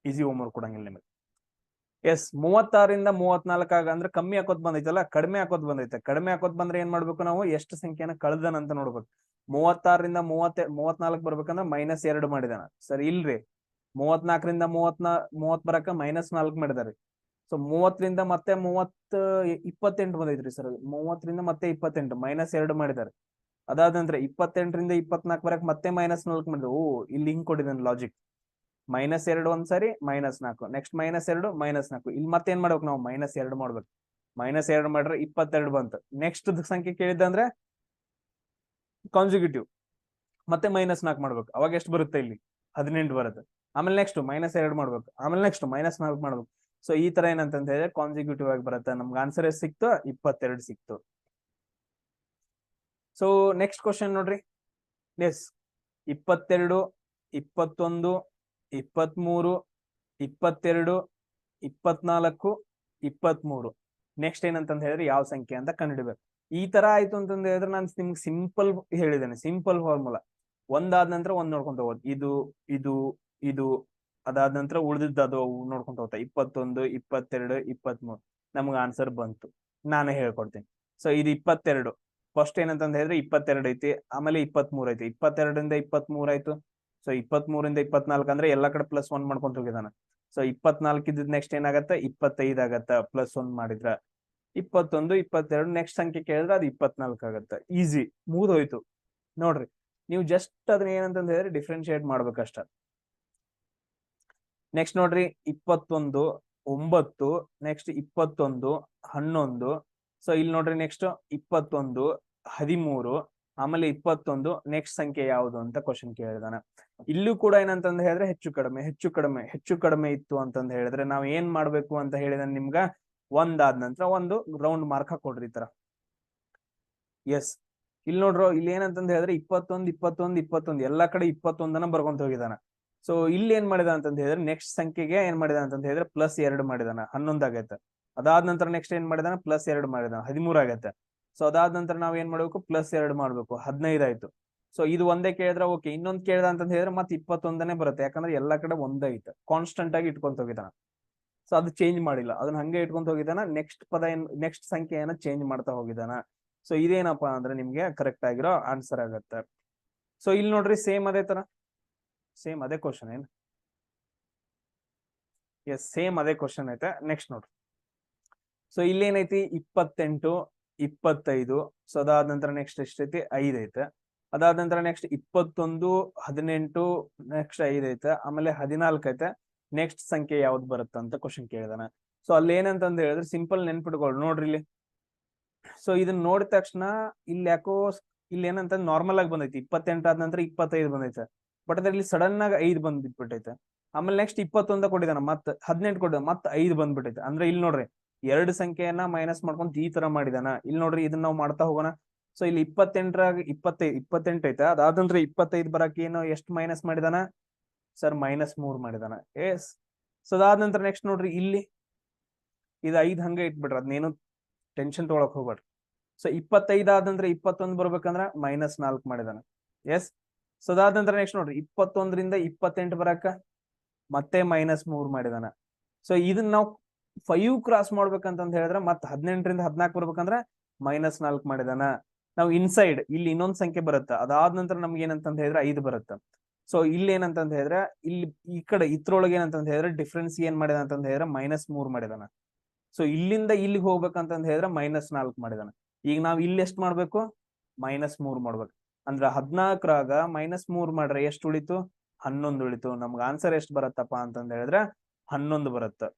ಈಸಿ ಹೋಮ್ವರ್ಕ್ ಕೊಡಂಗಿಲ್ಲ ನಿಮಗೆ. ಎಸ್, 36ರಿಂದ 34 ಅಂದ್ರೆ ಕಮ್ಮಿ ಹಾಕೋದ್ ಬಂದೈತಲ್ಲ, ಕಡಿಮೆ ಹಾಕೋದ್ ಬಂದೈತೆ. ಕಡಿಮೆ ಹಾಕೋದ್ ಬಂದ್ರೆ ಏನ್ ಮಾಡ್ಬೇಕು ನಾವು? ಎಷ್ಟು ಸಂಖ್ಯೆನ ಕಳ್ದನ ಅಂತ ನೋಡ್ಬೇಕು. 36ರಿಂದ 34 ಬರ್ಬೇಕಂದ್ರೆ -2 ಮಾಡಿದಾನ. ಸರಿ ಇಲ್ರಿ, 34ರಿಂದ 30 ಬರಕ -4 ಮಾಡಿದಾರೆ. ಸೊ 30ರಿಂದ ಮತ್ತೆ 28 ಬಂದೈತ್ರಿ ಸರ್. 30ರಿಂದ ಮತ್ತೆ 28 -2 ಮಾಡಿದಾರೆ. ಅದಾದ ನಂತರ 28ರಿಂದ 24 ಬರಕ್ ಮತ್ತೆ -4 ಮಾಡಿದ್ರು. ಓ, ಇಲ್ಲಿ ಹಿಂಗ್ ಕೊಟ್ಟಿದ್ದಾನೆ ಲಾಜಿಕ್. -2 ಒಂದ್ಸರಿ, -4, ನೆಕ್ಸ್ಟ್ -2, -4. ಇಲ್ಲಿ ಮತ್ತೆ ಏನ್ ಮಾಡ್ಬೇಕು ನಾವು? -2 ಮಾಡ್ಬೇಕು. -2 ಮಾಡ್ರೆ 22 ಬಂತು. ನೆಕ್ಸ್ಟ್ ಸಂಖ್ಯೆ ಕೇಳಿದ್ದಂದ್ರೆ ಕಾನ್ಸಿಕ್ಯೂಟಿವ್, ಮತ್ತೆ -4 ಮಾಡ್ಬೇಕು. ಅವಾಗ ಎಷ್ಟು ಬರುತ್ತೆ? ಇಲ್ಲಿ 18 ಬರುತ್ತೆ. ಆಮೇಲೆ ನೆಕ್ಸ್ಟ್ -2 ಮಾಡ್ಬೇಕು. ಆಮೇಲೆ ನೆಕ್ಸ್ಟ್ -4 ಮಾಡ್ಬೇಕು. ಸೊ ಈ ತರ ಏನಂತ ಹೇಳಿದ್ರೆ ಕಾನ್ಸಿಕ್ಯೂಟಿವ್ ಆಗಿ ಬರುತ್ತೆ. ನಮ್ಗೆ ಆನ್ಸರ್ ಎಷ್ಟು ಸಿಕ್ತು? 22 ಸಿಕ್ತು. ಸೊ ನೆಕ್ಸ್ಟ್ ಕ್ವಶನ್ ನೋಡ್ರಿ. ಎಸ್, 22, 21, 23, 22, 24, 23. ನೆಕ್ಸ್ಟ್ ಏನಂತ ಹೇಳಿದ್ರೆ ಯಾವ ಸಂಖ್ಯೆ ಅಂತ ಕಂಡುಹಿಡಬೇಕು. ಈ ತರ ಆಯ್ತು ಅಂತಂದ ಹೇಳಿದ್ರೆ ನಾನು ನಿಮ್ಗೆ ಸಿಂಪಲ್ ಹೇಳಿದ್ದೇನೆ. Simple formula. ಒಂದಾದ ನಂತರ ಒಂದ್ ನೋಡ್ಕೊಂತ ಹೋಗೋದು. ಇದು ಇದು ಇದು ಅದಾದ ನಂತರ ಉಳಿದಿದ್ದು ಅದು ನೋಡ್ಕೊಂತ ಹೋಗ್ತಾ 21, 22, 23. ನಮ್ಗೆ ಆನ್ಸರ್ ಬಂತು. ನಾನೇ ಹೇಳ್ಕೊಡ್ತೀನಿ. ಸೊ ಇದು 22. ಫಸ್ಟ್ ಏನಂತ ಹೇಳಿದ್ರೆ 22 ಐತಿ, ಆಮೇಲೆ 23 ಐತಿ. 22ರಿಂದ 23 ಆಯ್ತು. ಸೊ 23ರಿಂದ 24 ಅಂದ್ರೆ ಎಲ್ಲಾ ಕಡೆ +1 ಮಾಡ್ಕೊಂತ ಹೋಗಿದಾನ. ಸೊ 24 ಇದ್ದಿದ್ ನೆಕ್ಸ್ಟ್ ಏನಾಗತ್ತ? 25 ಆಗತ್ತ. +1 ಮಾಡಿದ್ರ 21, 22. ನೆಕ್ಸ್ಟ್ ಸಂಖ್ಯೆ ಕೇಳಿದ್ರೆ ಅದು 24 ಆಗತ್ತ. ಈಸಿ, ಮುಗಿದೋಯ್ತು. ನೋಡ್ರಿ, ನೀವು ಜಸ್ಟ್ ಅದನ್ನ ಏನಂತ ಹೇಳಿದ್ರೆ ಡಿಫ್ರೆನ್ಶಿಯೇಟ್ ಮಾಡ್ಬೇಕಷ್ಟ. ನೆಕ್ಸ್ಟ್ ನೋಡ್ರಿ, 21, 9, ನೆಕ್ಸ್ಟ್ 21, 11. ಸೊ ಇಲ್ಲಿ ನೋಡ್ರಿ ನೆಕ್ಸ್ಟ್ 21, 13, ಆಮೇಲೆ 21. ನೆಕ್ಸ್ಟ್ ಸಂಖ್ಯೆ ಯಾವುದು ಅಂತ ಕ್ವಶನ್ ಕೇಳಿದಾನ. ಇಲ್ಲೂ ಕೂಡ ಏನಂತಂದ ಹೇಳಿದ್ರೆ ಹೆಚ್ಚು ಕಡಿಮೆ ಇತ್ತು ಅಂತಂದ ಹೇಳಿದ್ರೆ ನಾವ್ ಏನ್ ಮಾಡ್ಬೇಕು ಅಂತ ಹೇಳಿದ ನಿಮ್ಗ, ಒಂದಾದ ನಂತರ ಒಂದು ರೌಂಡ್ ಮಾರ್ಕ್ ಹಾಕೊಡ್ರಿ ಈ ತರ. ಎಸ್, ಇಲ್ಲಿ ನೋಡ್ರು, ಇಲ್ಲಿ ಏನಂತಂದ ಹೇಳಿದ್ರೆ 21, 21, 21 ಎಲ್ಲಾ ಕಡೆ 21 ಬರ್ಕೊಂತ ಹೋಗಿದಾನ. ಸೊ ಇಲ್ಲಿ ಏನ್ ಮಾಡಿದ ಅಂತ ಹೇಳಿದ್ರೆ ನೆಕ್ಸ್ಟ್ ಸಂಖ್ಯೆಗೆ ಏನ್ ಮಾಡಿದ ಅಂತ ಹೇಳಿದ್ರೆ +2 ಮಾಡಿದಾನ. 11 ಆಗೈತೆ. ಅದಾದ ನಂತರ ನೆಕ್ಸ್ಟ್ ಏನ್ ಮಾಡಿದಾನ? +2 ಮಾಡಿದಾನ. 13 ಆಗೈತೆ. ಸೊ ಅದಾದ ನಂತರ ನಾವ್ ಏನ್ ಮಾಡ್ಬೇಕು? +2 ಮಾಡ್ಬೇಕು. 15 ಆಯ್ತು. ಸೊ ಇದು ಒಂದೇ ಕೇಳಿದ್ರೆ ಓಕೆ. ಇನ್ನೊಂದ್ ಕೇಳ್ದ ಅಂತ ಹೇಳಿದ್ರೆ ಮತ್ತೆ 21ನೇ ಬರುತ್ತೆ. ಯಾಕಂದ್ರೆ ಎಲ್ಲಾ ಕಡೆ ಒಂದೇ ಐತೆ. ಕಾನ್ಸ್ಟೆಂಟ್ ಆಗಿ ಇಟ್ಕೊಂತ ಹೋಗಿದಾನ. ಸೊ ಅದು ಚೇಂಜ್ ಮಾಡಿಲ್ಲ, ಅದನ್ನ ಹಂಗೆ ಇಟ್ಕೊಂತ ಹೋಗಿದಾನ. ನೆಕ್ಸ್ಟ್ ನೆಕ್ಸ್ಟ್ ಸಂಖ್ಯೆಯನ್ನ ಚೇಂಜ್ ಮಾಡ್ತಾ ಹೋಗಿದಾನ. ಸೊ ಇದೇನಪ್ಪಾ ಅಂದ್ರೆ ನಿಮ್ಗೆ ಕರೆಕ್ಟ್ ಆಗಿರೋ ಆನ್ಸರ್ ಆಗತ್ತೆ. ಸೊ ಇಲ್ಲಿ ನೋಡ್ರಿ, ಸೇಮ್ ಅದೇ ತರ, ಸೇಮ್ ಅದೇ ಕ್ವಶನ್ ಏನ್? ಎಸ್, ಸೇಮ್ ಅದೇ ಕ್ವಶನ್ ಐತೆ. ನೆಕ್ಸ್ಟ್ ನೋಡ್ರಿ. ಸೊ ಇಲ್ಲಿ ಏನೈತಿ? 28, 25. ಸೊ ಅದಾದ ನಂತರ ನೆಕ್ಸ್ಟ್ ಎಷ್ಟೈತಿ? 5 ಐತೆ. ಅದಾದ ನಂತರ ನೆಕ್ಸ್ಟ್ 21, 18, ನೆಕ್ಸ್ಟ್ 5 ಐತೆ. ಆಮೇಲೆ 14 ಐತೆ. ನೆಕ್ಸ್ಟ್ ಸಂಖ್ಯೆ ಯಾವ್ದು ಬರುತ್ತೆ ಅಂತ ಕ್ವಶನ್ ಕೇಳಿದಾನ. ಸೊ ಅಲ್ಲಿ ಏನಂತಂದ ಹೇಳಿದ್ರೆ ಸಿಂಪಲ್ ನೆನ್ಪಿಟ್ಕೊಳ್ಳಿ. ನೋಡ್ರಿ ಇಲ್ಲಿ. ಸೊ ಇದನ್ನ ನೋಡಿದ ತಕ್ಷಣ ಇಲ್ಲಿ ಯಾಕೋ ಇಲ್ಲಿ ಏನಂತ ನಾರ್ಮಲ್ ಆಗಿ ಬಂದೈತಿ. 28 ಆದ ನಂತರ 25 ಬಂದೈತೆ. ಬಟ್ ಅದ್ರಲ್ಲಿ ಸಡನ್ ಆಗಿ 5 ಬಂದ್ಬಿಟ್ಟೈತೆ. ಆಮೇಲೆ ನೆಕ್ಸ್ಟ್ 21 ಕೊಟ್ಟಿದಾನ, ಮತ್ 18 ಕೊಟ್ಟಿದ್ದಾನ, ಮತ್ 5 ಬಂದ್ಬಿಟ್ಟೈತೆ. ಅಂದ್ರೆ ಇಲ್ಲಿ ನೋಡ್ರಿ, 2 ಸಂಖ್ಯೆಯನ್ನ ಮೈನಸ್ ಮಾಡ್ಕೊಂತ ಈ ತರ ಮಾಡಿದಾನ. ಇಲ್ಲಿ ನೋಡ್ರಿ, ಇದನ್ನ ನಾವು ಮಾಡ್ತಾ ಹೋಗೋಣ. ಸೊ ಇಲ್ಲಿ 28ರಾಗ 28 ಐತೆ. ಅದಾದ ನಂತರ 25 ಬರಕ್ ಏನು ಎಷ್ಟು ಮೈನಸ್ ಮಾಡಿದಾನ ಸರ್? -3 ಮಾಡಿದಾನ. ಎಸ್. ಸೊ ಅದಾದ ನಂತರ ನೆಕ್ಸ್ಟ್ ನೋಡ್ರಿ, ಇಲ್ಲಿ ಇದು 5 ಹಂಗೆ ಇಟ್ಬಿಡ್ರಿ, ಅದನ್ನೇನು ಟೆನ್ಷನ್ ತೊಗೊಳಕ್ ಹೋಗ್ಬೇಡ್ರಿ. ಸೊ 25 ಆದ ನಂತರ 21 ಬರ್ಬೇಕಂದ್ರ -4 ಮಾಡಿದಾನ. ಎಸ್. ಸೊ ಅದಾದ ನಂತರ ನೆಕ್ಸ್ಟ್ ನೋಡ್ರಿ, 21ರಿಂದ 28 ಬರಕ ಮತ್ತೆ -3 ಮಾಡಿದಾನ. ಸೊ ಇದನ್ನ ನಾವು 5 ಕ್ರಾಸ್ ಮಾಡ್ಬೇಕಂತ ಹೇಳಿದ್ರೆ ಮತ್ತೆ 18ರಿಂದ 14 ಬರ್ಬೇಕಂದ್ರ -4 ಮಾಡಿದಾನ. ನಾವು ಇನ್ಸೈಡ್ ಇಲ್ಲಿ ಇನ್ನೊಂದ್ ಸಂಖ್ಯೆ ಬರುತ್ತೆ. ಅದಾದ ನಂತರ ನಮ್ಗೆ ಏನಂತ ಹೇಳಿದ್ರೆ 5 ಬರುತ್ತೆ. ಸೊ ಇಲ್ಲಿ ಏನಂತ ಹೇಳಿದ್ರೆ ಇಲ್ಲಿ ಈ ಕಡೆ ಇದ್ರೊಳಗೆ ಏನಂತ ಹೇಳಿದ್ರೆ ಡಿಫ್ರೆನ್ಸ್ ಏನ್ ಮಾಡಿದ ಅಂತ ಹೇಳಿದ್ರೆ -3 ಮಾಡಿದಾನ. ಸೊ ಇಲ್ಲಿಂದ ಇಲ್ಲಿಗೆ ಹೋಗ್ಬೇಕಂತ ಹೇಳಿದ್ರೆ -4 ಮಾಡಿದಾನ. ಈಗ ನಾವ್ ಇಲ್ಲಿ ಎಷ್ಟು ಮಾಡ್ಬೇಕು? -3 ಮಾಡ್ಬೇಕು. ಅಂದ್ರ 14ರಾಗ -3 ಮಾಡ್ರೆ ಎಷ್ಟು ಉಳಿತು? 11 ಉಳಿತು. ನಮ್ಗೆ ಆನ್ಸರ್ ಎಷ್ಟು ಬರತ್ತಪ್ಪ ಅಂತಂದ ಹೇಳಿದ್ರೆ 11 ಬರುತ್ತೆ.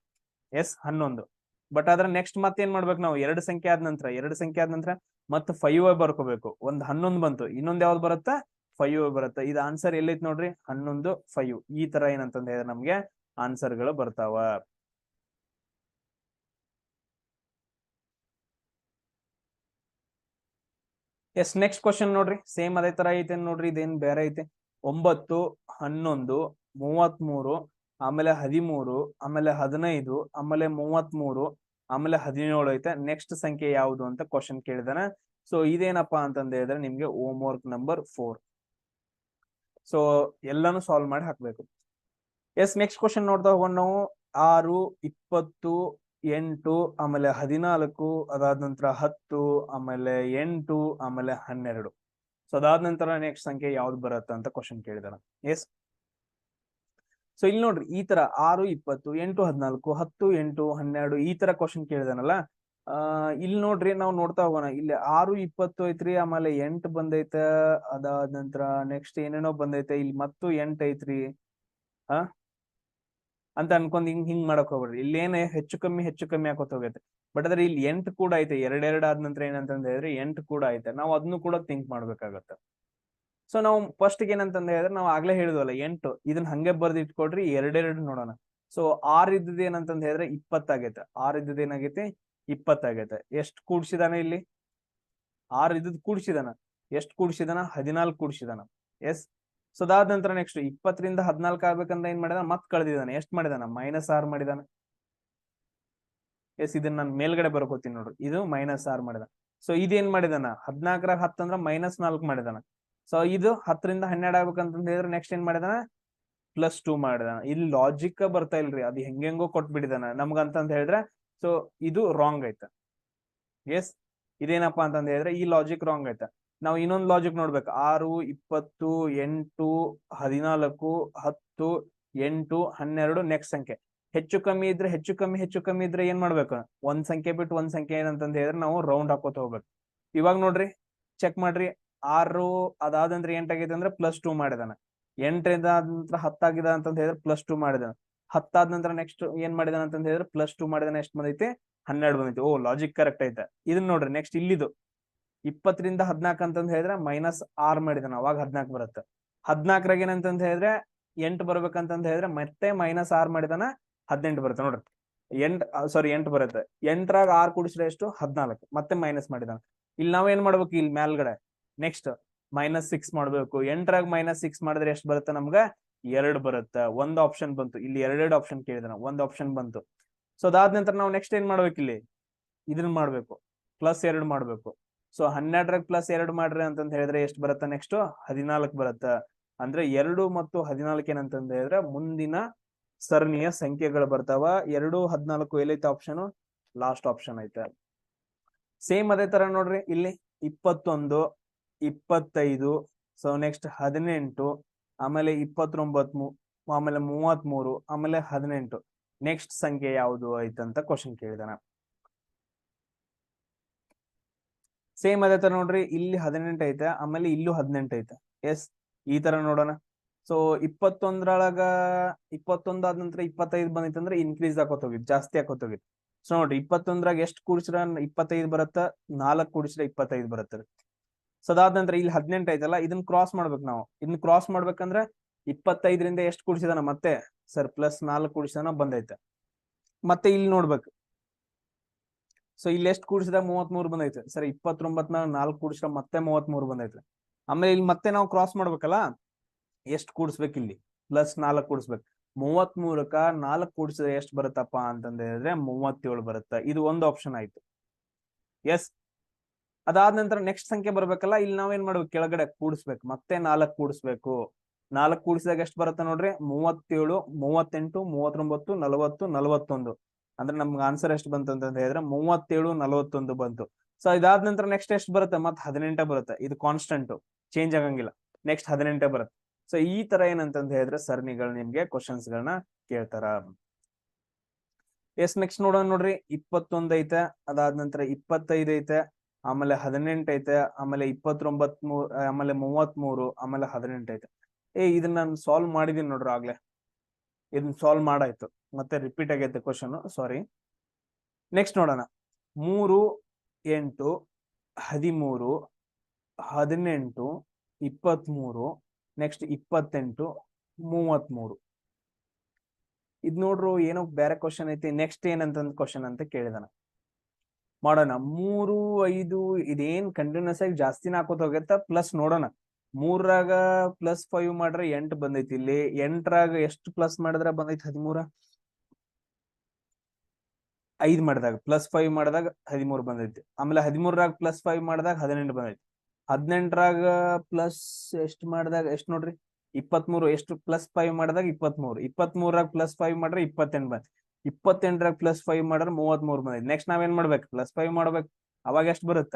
ಎಸ್, 11. ಬಟ್ ಆದ್ರೆ ನೆಕ್ಸ್ಟ್ ಮತ್ತೇನ್ ಮಾಡ್ಬೇಕು ನಾವು? 2 ಸಂಖ್ಯೆ ಆದ ನಂತರ ಮತ್ತ 5 ಬರ್ಕೋಬೇಕು. ಒಂದ್ 11 ಬಂತು, ಇನ್ನೊಂದ್ ಯಾವ್ದು ಬರುತ್ತಾ 5 ಬರುತ್ತೆ. ಇದು ಆನ್ಸರ್ ಎಲ್ಲೈತ್ ನೋಡ್ರಿ, 11 5. ಈ ತರ ಏನಂತಂದ ಹೇಳಿದ್ರೆ ನಮ್ಗೆ ಆನ್ಸರ್ ಗಳು ಬರ್ತಾವ. ಎಸ್, ನೆಕ್ಸ್ಟ್ ಕ್ವಶನ್ ನೋಡ್ರಿ, ಸೇಮ್ ಅದೇ ತರ ಐತೆ ನೋಡ್ರಿ, ಇದೇನ್ ಬೇರೆ ಐತೆ. 9 11 33 ಆಮೇಲೆ 13 ಆಮೇಲೆ 15 ಆಮೇಲೆ 33 ಆಮೇಲೆ 17 ಐತೆ. ನೆಕ್ಸ್ಟ್ ಸಂಖ್ಯೆ ಯಾವುದು ಅಂತ ಕ್ವಶನ್ ಕೇಳಿದಾನ. ಸೊ ಇದೇನಪ್ಪಾ ಅಂತಂದ ಹೇಳಿದ್ರೆ ನಿಮ್ಗೆ ಹೋಮ್ ವರ್ಕ್ ನಂಬರ್ 4. ಸೊ ಎಲ್ಲಾನು ಸಾಲ್ವ್ ಮಾಡಿ ಹಾಕ್ಬೇಕು. ಎಸ್, ನೆಕ್ಸ್ಟ್ ಕ್ವಶನ್ ನೋಡ್ತಾ ಹೋಗೋಣ ನಾವು. 6 20 8 ಆಮೇಲೆ 14 ಅದಾದ ನಂತರ 10 ಆಮೇಲೆ 8 ಆಮೇಲೆ 12. ಸೊ ಅದಾದ ನಂತರ ನೆಕ್ಸ್ಟ್ ಸಂಖ್ಯೆ ಯಾವ್ದು ಬರುತ್ತೆ ಅಂತ ಕ್ವಶನ್ ಕೇಳಿದಾನ. ಎಸ್, ಸೊ ಇಲ್ಲಿ ನೋಡ್ರಿ, ಈ ತರ 6 20 8 14 10 8 12 ಈ ತರ ಕ್ವಶನ್ ಕೇಳಿದಾನಲ್ಲ. ಇಲ್ಲಿ ನೋಡ್ರಿ, ನಾವು ನೋಡ್ತಾ ಹೋಗೋಣ. ಇಲ್ಲಿ 6 20 ಐತ್ರಿ, ಆಮೇಲೆ 8 ಬಂದೈತೆ, ಅದಾದ ನಂತರ ನೆಕ್ಸ್ಟ್ ಏನೇನೋ ಬಂದೈತೆ, ಇಲ್ಲಿ ಮತ್ತು 8 ಐತ್ರಿ ಅಂತ ಅನ್ಕೊಂಡ್ ಹಿಂಗ್ ಮಾಡಕ್ ಹೋಗ್ಬೇಡ್ರಿ. ಇಲ್ಲಿ ಏನೇ ಹೆಚ್ಚು ಕಮ್ಮಿ ಹಾಕೋತ್ ಹೋಗೈತೆ. ಬಟ್ ಅದ್ರ ಇಲ್ಲಿ 8 ಕೂಡ ಐತೆ, 2 ಆದ ನಂತರ ಏನಂತಂದ ಹೇಳಿದ್ರೆ 8 ಕೂಡ ಐತೆ. ನಾವು ಅದನ್ನು ಕೂಡ ಥಿಂಕ್ ಮಾಡ್ಬೇಕಾಗತ್ತೆ. ಸೊ ನಾವು ಫಸ್ಟ್ ಏನಂತಂದ ಹೇಳಿದ್ರೆ ನಾವು ಆಗ್ಲೇ ಹೇಳಿದ್ವಲ್ಲ 8, ಇದನ್ನ ಹಂಗೆ ಬರ್ದು ಇಟ್ಕೊಡ್ರಿ. 2 ನೋಡೋಣ. ಸೊ 6 ಇದ್ದದ ಏನಂತಂದ ಹೇಳಿದ್ರೆ 20 ಆಗೈತೆ. 6 ಇದ್ದದ ಏನಾಗೈತಿ 20 ಆಗೈತೆ. ಎಷ್ಟು ಕೂಡ್ಸಿದಾನ ಇಲ್ಲಿ? 6 ಇದ್ದದ್ ಕೂಡ್ಸಿದಾನ. ಎಷ್ಟು ಕೂಡ್ಸಿದಾನ? 14 ಕೂಡ್ಸಿದಾನ. ಎಸ್, ಸೊ ಅದಾದ ನಂತರ ನೆಕ್ಸ್ಟ್ 20 ರಿಂದ 14 ಆಗ್ಬೇಕಂದ್ರೆ ಏನ್ ಮಾಡಿದಾನ? ಮತ್ ಕಳೆದಿದ್ದಾನೆ. ಎಷ್ಟು ಮಾಡಿದಾನ? -6 ಮಾಡಿದಾನ. ಎಸ್, ಇದನ್ನ ನಾನು ಮೇಲ್ಗಡೆ ಬರ್ಕೋತೀನಿ ನೋಡ್ರಿ, ಇದು -6 ಮಾಡಿದಾನ. ಸೊ ಇದೇನ್ ಮಾಡಿದಾನ? 14 10 ಅಂದ್ರ -4 ಮಾಡಿದಾನ. ಸೊ ಇದು 10 ರಿಂದ 12 ಆಗ್ಬೇಕಂತ ಹೇಳಿದ್ರೆ ನೆಕ್ಸ್ಟ್ ಏನ್ ಮಾಡಿದಾನ? +2 ಮಾಡಿದಾನ. ಇಲ್ಲಿ ಲಾಜಿಕ್ ಬರ್ತಾ ಇಲ್ರಿ, ಅದು ಹೆಂಗೆಂಗೋ ಕೊಟ್ಬಿಟ್ಟಿದಾನ ನಮ್ಗಂತಂದ ಹೇಳಿದ್ರೆ. ಸೊ ಇದು ರಾಂಗ್ ಐತ. ಎಸ್, ಇದೇನಪ್ಪಾ ಅಂತಂದ ಹೇಳಿದ್ರೆ ಈ ಲಾಜಿಕ್ ರಾಂಗ್ ಐತ. ನಾವು ಇನ್ನೊಂದು ಲಾಜಿಕ್ ನೋಡ್ಬೇಕು. 6 20 8 14 10 8 12 ನೆಕ್ಸ್ಟ್ ಸಂಖ್ಯೆ ಹೆಚ್ಚು ಕಮ್ಮಿ ಇದ್ರೆ ಏನ್ ಮಾಡ್ಬೇಕು? ಒಂದ್ ಸಂಖ್ಯೆ ಬಿಟ್ಟು ಒಂದ್ ಸಂಖ್ಯೆ ಏನಂತಂದ ಹೇಳಿದ್ರೆ ನಾವು ರೌಂಡ್ ಹಾಕೋತ ಹೋಗ್ಬೇಕು. ಇವಾಗ ನೋಡ್ರಿ, ಚೆಕ್ ಮಾಡ್ರಿ. 6 ಅದಾದಂದ್ರೆ 8 ಆಗೈತೆ ಅಂದ್ರೆ +2 ಮಾಡಿದಾನ. 8 ಆದ ನಂತರ 10 ಆಗಿದೆ ಅಂತಂದ ಹೇಳಿದ್ರೆ +2 ಮಾಡಿದಾನ. 10 ಆದ ನಂತರ ನೆಕ್ಸ್ಟ್ ಏನ್ ಮಾಡಿದಾನ ಅಂತಂದ ಹೇಳಿದ್ರೆ +2 ಮಾಡಿದಾನ. ಎಷ್ಟು ಬಂದೈತಿ? 12 ಬಂದೈತಿ. ಓ, ಲಾಜಿಕ್ ಕರೆಕ್ಟ್ ಐತೆ. ಇದನ್ನ ನೋಡ್ರಿ, ನೆಕ್ಸ್ಟ್ ಇಲ್ಲಿದು 20 ರಿಂದ 14 ಅಂತಂದ ಹೇಳಿದ್ರೆ -6 ಮಾಡಿದಾನ, ಅವಾಗ 14 ಬರುತ್ತೆ. 14ರಾಗ ಏನಂತಂದ ಹೇಳಿದ್ರೆ 8 ಬರ್ಬೇಕಂತಂದ ಹೇಳಿದ್ರೆ ಮತ್ತೆ -6 ಮಾಡಿದಾನ, 18 ಬರುತ್ತೆ ನೋಡ್ರಿ. 8 ಬರುತ್ತೆ. 8ರಾಗ 6 ಕೂಡಿಸಿದ್ರೆ ಎಷ್ಟು? 14. ಮತ್ತೆ ಮೈನಸ್ ಮಾಡಿದಾನ. ಇಲ್ಲಿ ನಾವೇನ್ ಮಾಡ್ಬೇಕು? ಇಲ್ಲಿ ಮೇಲ್ಗಡೆ ನೆಕ್ಸ್ಟ್ -6 ಮಾಡ್ಬೇಕು. 8ರಾಗ -6 ಮಾಡಿದ್ರೆ ಎಷ್ಟು ಬರುತ್ತೆ ನಮ್ಗ? 2 ಬರುತ್ತೆ. ಒಂದ್ ಆಪ್ಷನ್ ಬಂತು. ಇಲ್ಲಿ 2 ಆಪ್ಷನ್ ಕೇಳಿದಾನ, ಒಂದ್ ಆಪ್ಷನ್ ಬಂತು. ಸೊ ಅದಾದ ನಂತರ ನಾವು ನೆಕ್ಸ್ಟ್ ಏನ್ ಮಾಡ್ಬೇಕು? ಇಲ್ಲಿ ಇದನ್ನ ಮಾಡ್ಬೇಕು, +2 ಮಾಡ್ಬೇಕು. ಸೊ 12ರಾಗ +2 ಮಾಡ್ರಿ ಅಂತಂದ ಹೇಳಿದ್ರೆ ಎಷ್ಟು ಬರುತ್ತೆ? ನೆಕ್ಸ್ಟ್ 14 ಬರುತ್ತೆ. ಅಂದ್ರೆ 2 ಮತ್ತು 14 ಏನಂತಂದ ಹೇಳಿದ್ರೆ ಮುಂದಿನ ಸರಣಿಯ ಸಂಖ್ಯೆಗಳು ಬರ್ತಾವ. 2 14 ಎಲ್ಲೈತೆ ಆಪ್ಷನ್? ಲಾಸ್ಟ್ ಆಪ್ಷನ್ ಐತೆ. ಸೇಮ್ ಅದೇ ತರ ನೋಡ್ರಿ, ಇಲ್ಲಿ 21 25, ಸೊ ನೆಕ್ಸ್ಟ್ 18, ಆಮೇಲೆ 29, ಆಮೇಲೆ 33, ಆಮೇಲೆ 18 ನೆಕ್ಸ್ಟ್ ಸಂಖ್ಯೆ ಯಾವುದು ಐತಂತ ಕ್ವಶನ್ ಕೇಳಿದಾನ. ಸೇಮ್ ಅದೇ ತರ ನೋಡ್ರಿ, ಇಲ್ಲಿ 18 ಐತೆ, ಆಮೇಲೆ ಇಲ್ಲೂ 18 ಐತೆ. ಎಸ್, ಈ ತರ ನೋಡೋಣ. ಸೊ 21ರೊಳಗ 21 ಆದ ನಂತರ 25 ಬಂದೈತೆ ಅಂದ್ರೆ ಇನ್ಕ್ರೀಸ್ ಆಕೋತ ಹೋಗಿದ್, ಜಾಸ್ತಿ ಆಕೋತ ಹೋಗಿದ್. ಸೊ ನೋಡ್ರಿ, 21ರಾಗ ಎಷ್ಟು ಕೂಡಿಸ್ರ 25 ಬರುತ್ತ, 4 ಕೂಡಿಸ್ರೆ 25 ಬರುತ್ತೆ. ಸೊ ಅದಾದ ನಂತರ ಇಲ್ಲಿ 18 ಐತಲ್ಲ, ಇದನ್ನ ಕ್ರಾಸ್ ಮಾಡ್ಬೇಕು ನಾವು. ಇದನ್ನ ಕ್ರಾಸ್ ಮಾಡ್ಬೇಕಂದ್ರೆ 25ರಿಂದ ಎಷ್ಟು ಕೂಡಿಸಿದಾನ? ಮತ್ತೆ ಸರ್ +4 ಕೂಡಿಸಿದಾನ, ಬಂದೈತೆ. ಮತ್ತೆ ಇಲ್ಲಿ ನೋಡ್ಬೇಕು. ಸೊ ಇಲ್ಲಿ ಎಷ್ಟು ಕೂಡಿಸಿದಾಗ 33 ಬಂದೈತೆ. ಸರಿ, 29ನ 4 ಕೂಡಿಸ್ರ ಮತ್ತೆ 33 ಬಂದೈತೆ. ಆಮೇಲೆ ಇಲ್ಲಿ ಮತ್ತೆ ನಾವು ಕ್ರಾಸ್ ಮಾಡ್ಬೇಕಲ್ಲ, ಎಷ್ಟು ಕೂಡಿಸ್ಬೇಕು? ಇಲ್ಲಿ +4 ಕೂಡಿಸ್ಬೇಕು. 33ಕ 4 ಕೂಡಿಸಿದ್ರೆ ಎಷ್ಟು ಬರುತ್ತಪ್ಪ ಅಂತಂದ ಹೇಳಿದ್ರೆ 37 ಬರುತ್ತೆ. ಇದು ಒಂದು ಆಪ್ಷನ್ ಆಯ್ತು. ಎಸ್, ಅದಾದ ನಂತರ ನೆಕ್ಸ್ಟ್ ಸಂಖ್ಯೆ ಬರ್ಬೇಕಲ್ಲ, ಇಲ್ಲಿ ನಾವೇನ್ ಮಾಡ್ಬೇಕು? ಕೆಳಗಡೆ ಕೂಡಿಸ್ಬೇಕು, ಮತ್ತೆ 4 ಕೂಡಿಸ್ಬೇಕು. 4 ಕೂಡಿಸಿದಾಗ ಎಷ್ಟು ಬರುತ್ತೆ ನೋಡ್ರಿ? 37 38 39 40 41. ಅಂದ್ರೆ ನಮ್ಗೆ ಆನ್ಸರ್ ಎಷ್ಟು ಬಂತು ಅಂತಂದ ಹೇಳಿದ್ರೆ 37 41 ಬಂತು. ಸೊ ಇದಾದ ನಂತರ ನೆಕ್ಸ್ಟ್ ಎಷ್ಟು ಬರುತ್ತೆ? ಮತ್ತೆ 18 ಬರುತ್ತೆ. ಇದು ಕಾನ್ಸ್ಟೆಂಟ್, ಚೇಂಜ್ ಆಗಂಗಿಲ್ಲ. ನೆಕ್ಸ್ಟ್ 18 ಬರುತ್ತೆ. ಸೊ ಈ ತರ ಏನಂತಂದ ಹೇಳಿದ್ರೆ ಸರಣಿಗಳು ನಿಮ್ಗೆ ಕ್ವಶನ್ಸ್ ಗಳನ್ನ ಕೇಳ್ತಾರ. ಎಸ್, ನೆಕ್ಸ್ಟ್ ನೋಡೋಣ ನೋಡ್ರಿ. 21 ಐತೆ, ಅದಾದ ನಂತರ 25 ಐತೆ, ಆಮೇಲೆ 18 ಐತೆ, ಆಮೇಲೆ 29, ಆಮೇಲೆ 33, ಆಮೇಲೆ 18 ಐತೆ. ಇದನ್ನ ನಾನು ಸಾಲ್ವ್ ಮಾಡಿದೀನಿ ನೋಡ್ರಿ ಆಗ್ಲೇ. ಇದನ್ನ ಸಾಲ್ವ್ ಮಾಡಾಯ್ತು, ಮತ್ತೆ ರಿಪೀಟ್ ಆಗೈತೆ ಕ್ವಶನ್, ಸಾರಿ. ನೆಕ್ಸ್ಟ್ ನೋಡೋಣ. 3 8 13, 18, 23, ನೆಕ್ಸ್ಟ್ 28, 33. ಇದ್ ನೋಡ್ರು ಏನೋ ಬೇರೆ ಕ್ವಶನ್ ಐತಿ. ನೆಕ್ಸ್ಟ್ ಏನಂತ ಕ್ವಶನ್ ಅಂತ ಕೇಳಿದಾನ. ಮಾಡೋಣ 3, 5 ಇದೇನ್ ಕಂಟಿನ್ಯೂಸ್ ಆಗಿ ಜಾಸ್ತಿನ ಹಾಕೋತ ಹೋಗತ್ತ. ಪ್ಲಸ್ ನೋಡೋಣ, 3ರಾಗ +5 ಮಾಡ್ರೆ 8 ಬಂದೈತಿ. ಇಲ್ಲಿ 8ರಾಗ ಎಷ್ಟು ಪ್ಲಸ್ ಮಾಡಿದ್ರ ಬಂದೈತಿ? 13. 5 ಮಾಡಿದಾಗ +5 ಮಾಡಿದಾಗ 13 ಬಂದೈತಿ. ಆಮೇಲೆ 13ರಾಗ +5 ಮಾಡಿದಾಗ 18 ಬಂದೈತಿ. 18ರಾಗ ಪ್ಲಸ್ ಎಷ್ಟು ಮಾಡಿದಾಗ ಎಷ್ಟು ನೋಡ್ರಿ? 23. ಎಷ್ಟು +5 ಮಾಡಿದಾಗ 23. 23ರಾಗ +5 ಮಾಡ್ರೆ 28 ಬಂದ್. 28ರಾಗ +5 ಮಾಡ್ರೆ 33 ಬಂದೈತಿ. ನೆಕ್ಸ್ಟ್ ನಾವೇನ್ ಮಾಡ್ಬೇಕು? +5 ಮಾಡ್ಬೇಕು. ಅವಾಗ ಎಷ್ಟು ಬರುತ್ತ?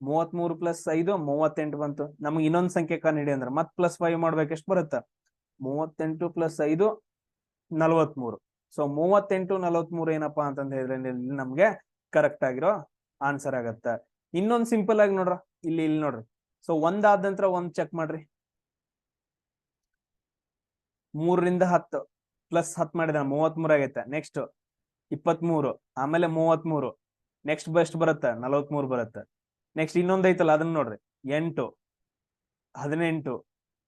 33 + 5 38 ಬಂತು. ನಮ್ಗೆ ಇನ್ನೊಂದ್ ಸಂಖ್ಯೆ ಕಂಡು ಅಂದ್ರೆ ಮತ್ +5 ಮಾಡ್ಬೇಕು. ಎಷ್ಟು ಬರುತ್ತ? 38 + 5 43. ಸೊ 38, 43 ಏನಪ್ಪಾ ಅಂತಂದ ಹೇಳಿದ್ರೆ ನಮ್ಗೆ ಕರೆಕ್ಟ್ ಆಗಿರೋ ಆನ್ಸರ್ ಆಗತ್ತ. ಇನ್ನೊಂದ್ ಸಿಂಪಲ್ ಆಗಿ ನೋಡ್ರ, ಇಲ್ಲಿ ನೋಡ್ರಿ. ಸೊ ಒಂದಾದ ನಂತರ ಒಂದ್ ಚೆಕ್ ಮಾಡ್ರಿ. 3ರಿಂದ 10 +10 ಮಾಡಿದ 33 ಆಗೈತೆ. ನೆಕ್ಸ್ಟ್ 23, ಆಮೇಲೆ 33. ನೆಕ್ಸ್ಟ್ ಬೆಸ್ಟ್ ಬರುತ್ತೆ 43 ಬರುತ್ತೆ. ನೆಕ್ಸ್ಟ್ ಇನ್ನೊಂದ್ ಐತಲ್ಲ ಅದನ್ನ ನೋಡ್ರಿ. 8, 18,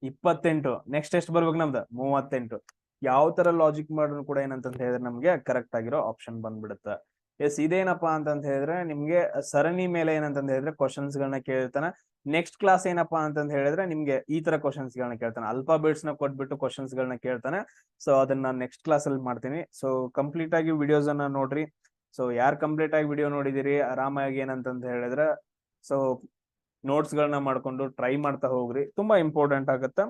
28. ನೆಕ್ಸ್ಟ್ ಎಷ್ಟು ಬರ್ಬೇಕು ನಮ್ದು? 38. ಯಾವ ತರ ಲಾಜಿಕ್ ಮಾಡಿದ್ರು ಕೂಡ ಏನಂತ ಹೇಳಿದ್ರೆ ನಮ್ಗೆ ಕರೆಕ್ಟ್ ಆಗಿರೋ ಆಪ್ಷನ್ ಬಂದ್ಬಿಡುತ್ತೆ. ಎಸ್, ಇದೇನಪ್ಪಾ ಅಂತ ಹೇಳಿದ್ರೆ ನಿಮ್ಗೆ ಸರಣಿ ಮೇಲೆ ಏನಂತ ಹೇಳಿದ್ರೆ ಕ್ವಶನ್ಸ್ ಗಳನ್ನ ಕೇಳ್ತಾನೆ. ನೆಕ್ಸ್ಟ್ ಕ್ಲಾಸ್ ಏನಪ್ಪಾ ಅಂತ ಹೇಳಿದ್ರೆ ನಿಮ್ಗೆ ಈ ತರ ಕ್ವಶನ್ಸ್ ಗಳನ್ನ ಕೇಳ್ತಾನೆ. ಅಲ್ಫಾಬೆಟ್ಸ್ ನ ಕೊಟ್ಬಿಟ್ಟು ಕ್ವಶನ್ಸ್ ಗಳನ್ನ ಕೇಳ್ತಾನೆ. ಸೊ ಅದನ್ನ ನಾನು ನೆಕ್ಸ್ಟ್ ಕ್ಲಾಸ್ ಅಲ್ಲಿ ಮಾಡ್ತೀನಿ. ಸೊ ಕಂಪ್ಲೀಟ್ ಆಗಿ ವಿಡಿಯೋಸ್ ಅನ್ನ ನೋಡ್ರಿ. ಸೊ ಯಾರು ಕಂಪ್ಲೀಟ್ ಆಗಿ ವಿಡಿಯೋ ನೋಡಿದಿರಿ ಆರಾಮಾಗಿ ಏನಂತ ಹೇಳಿದ್ರೆ ಸೊ ನೋಟ್ಸ್ ಗಳನ್ನ ಮಾಡ್ಕೊಂಡು ಟ್ರೈ ಮಾಡ್ತಾ ಹೋಗ್ರಿ. ತುಂಬಾ ಇಂಪಾರ್ಟೆಂಟ್ ಆಗುತ್ತೆ.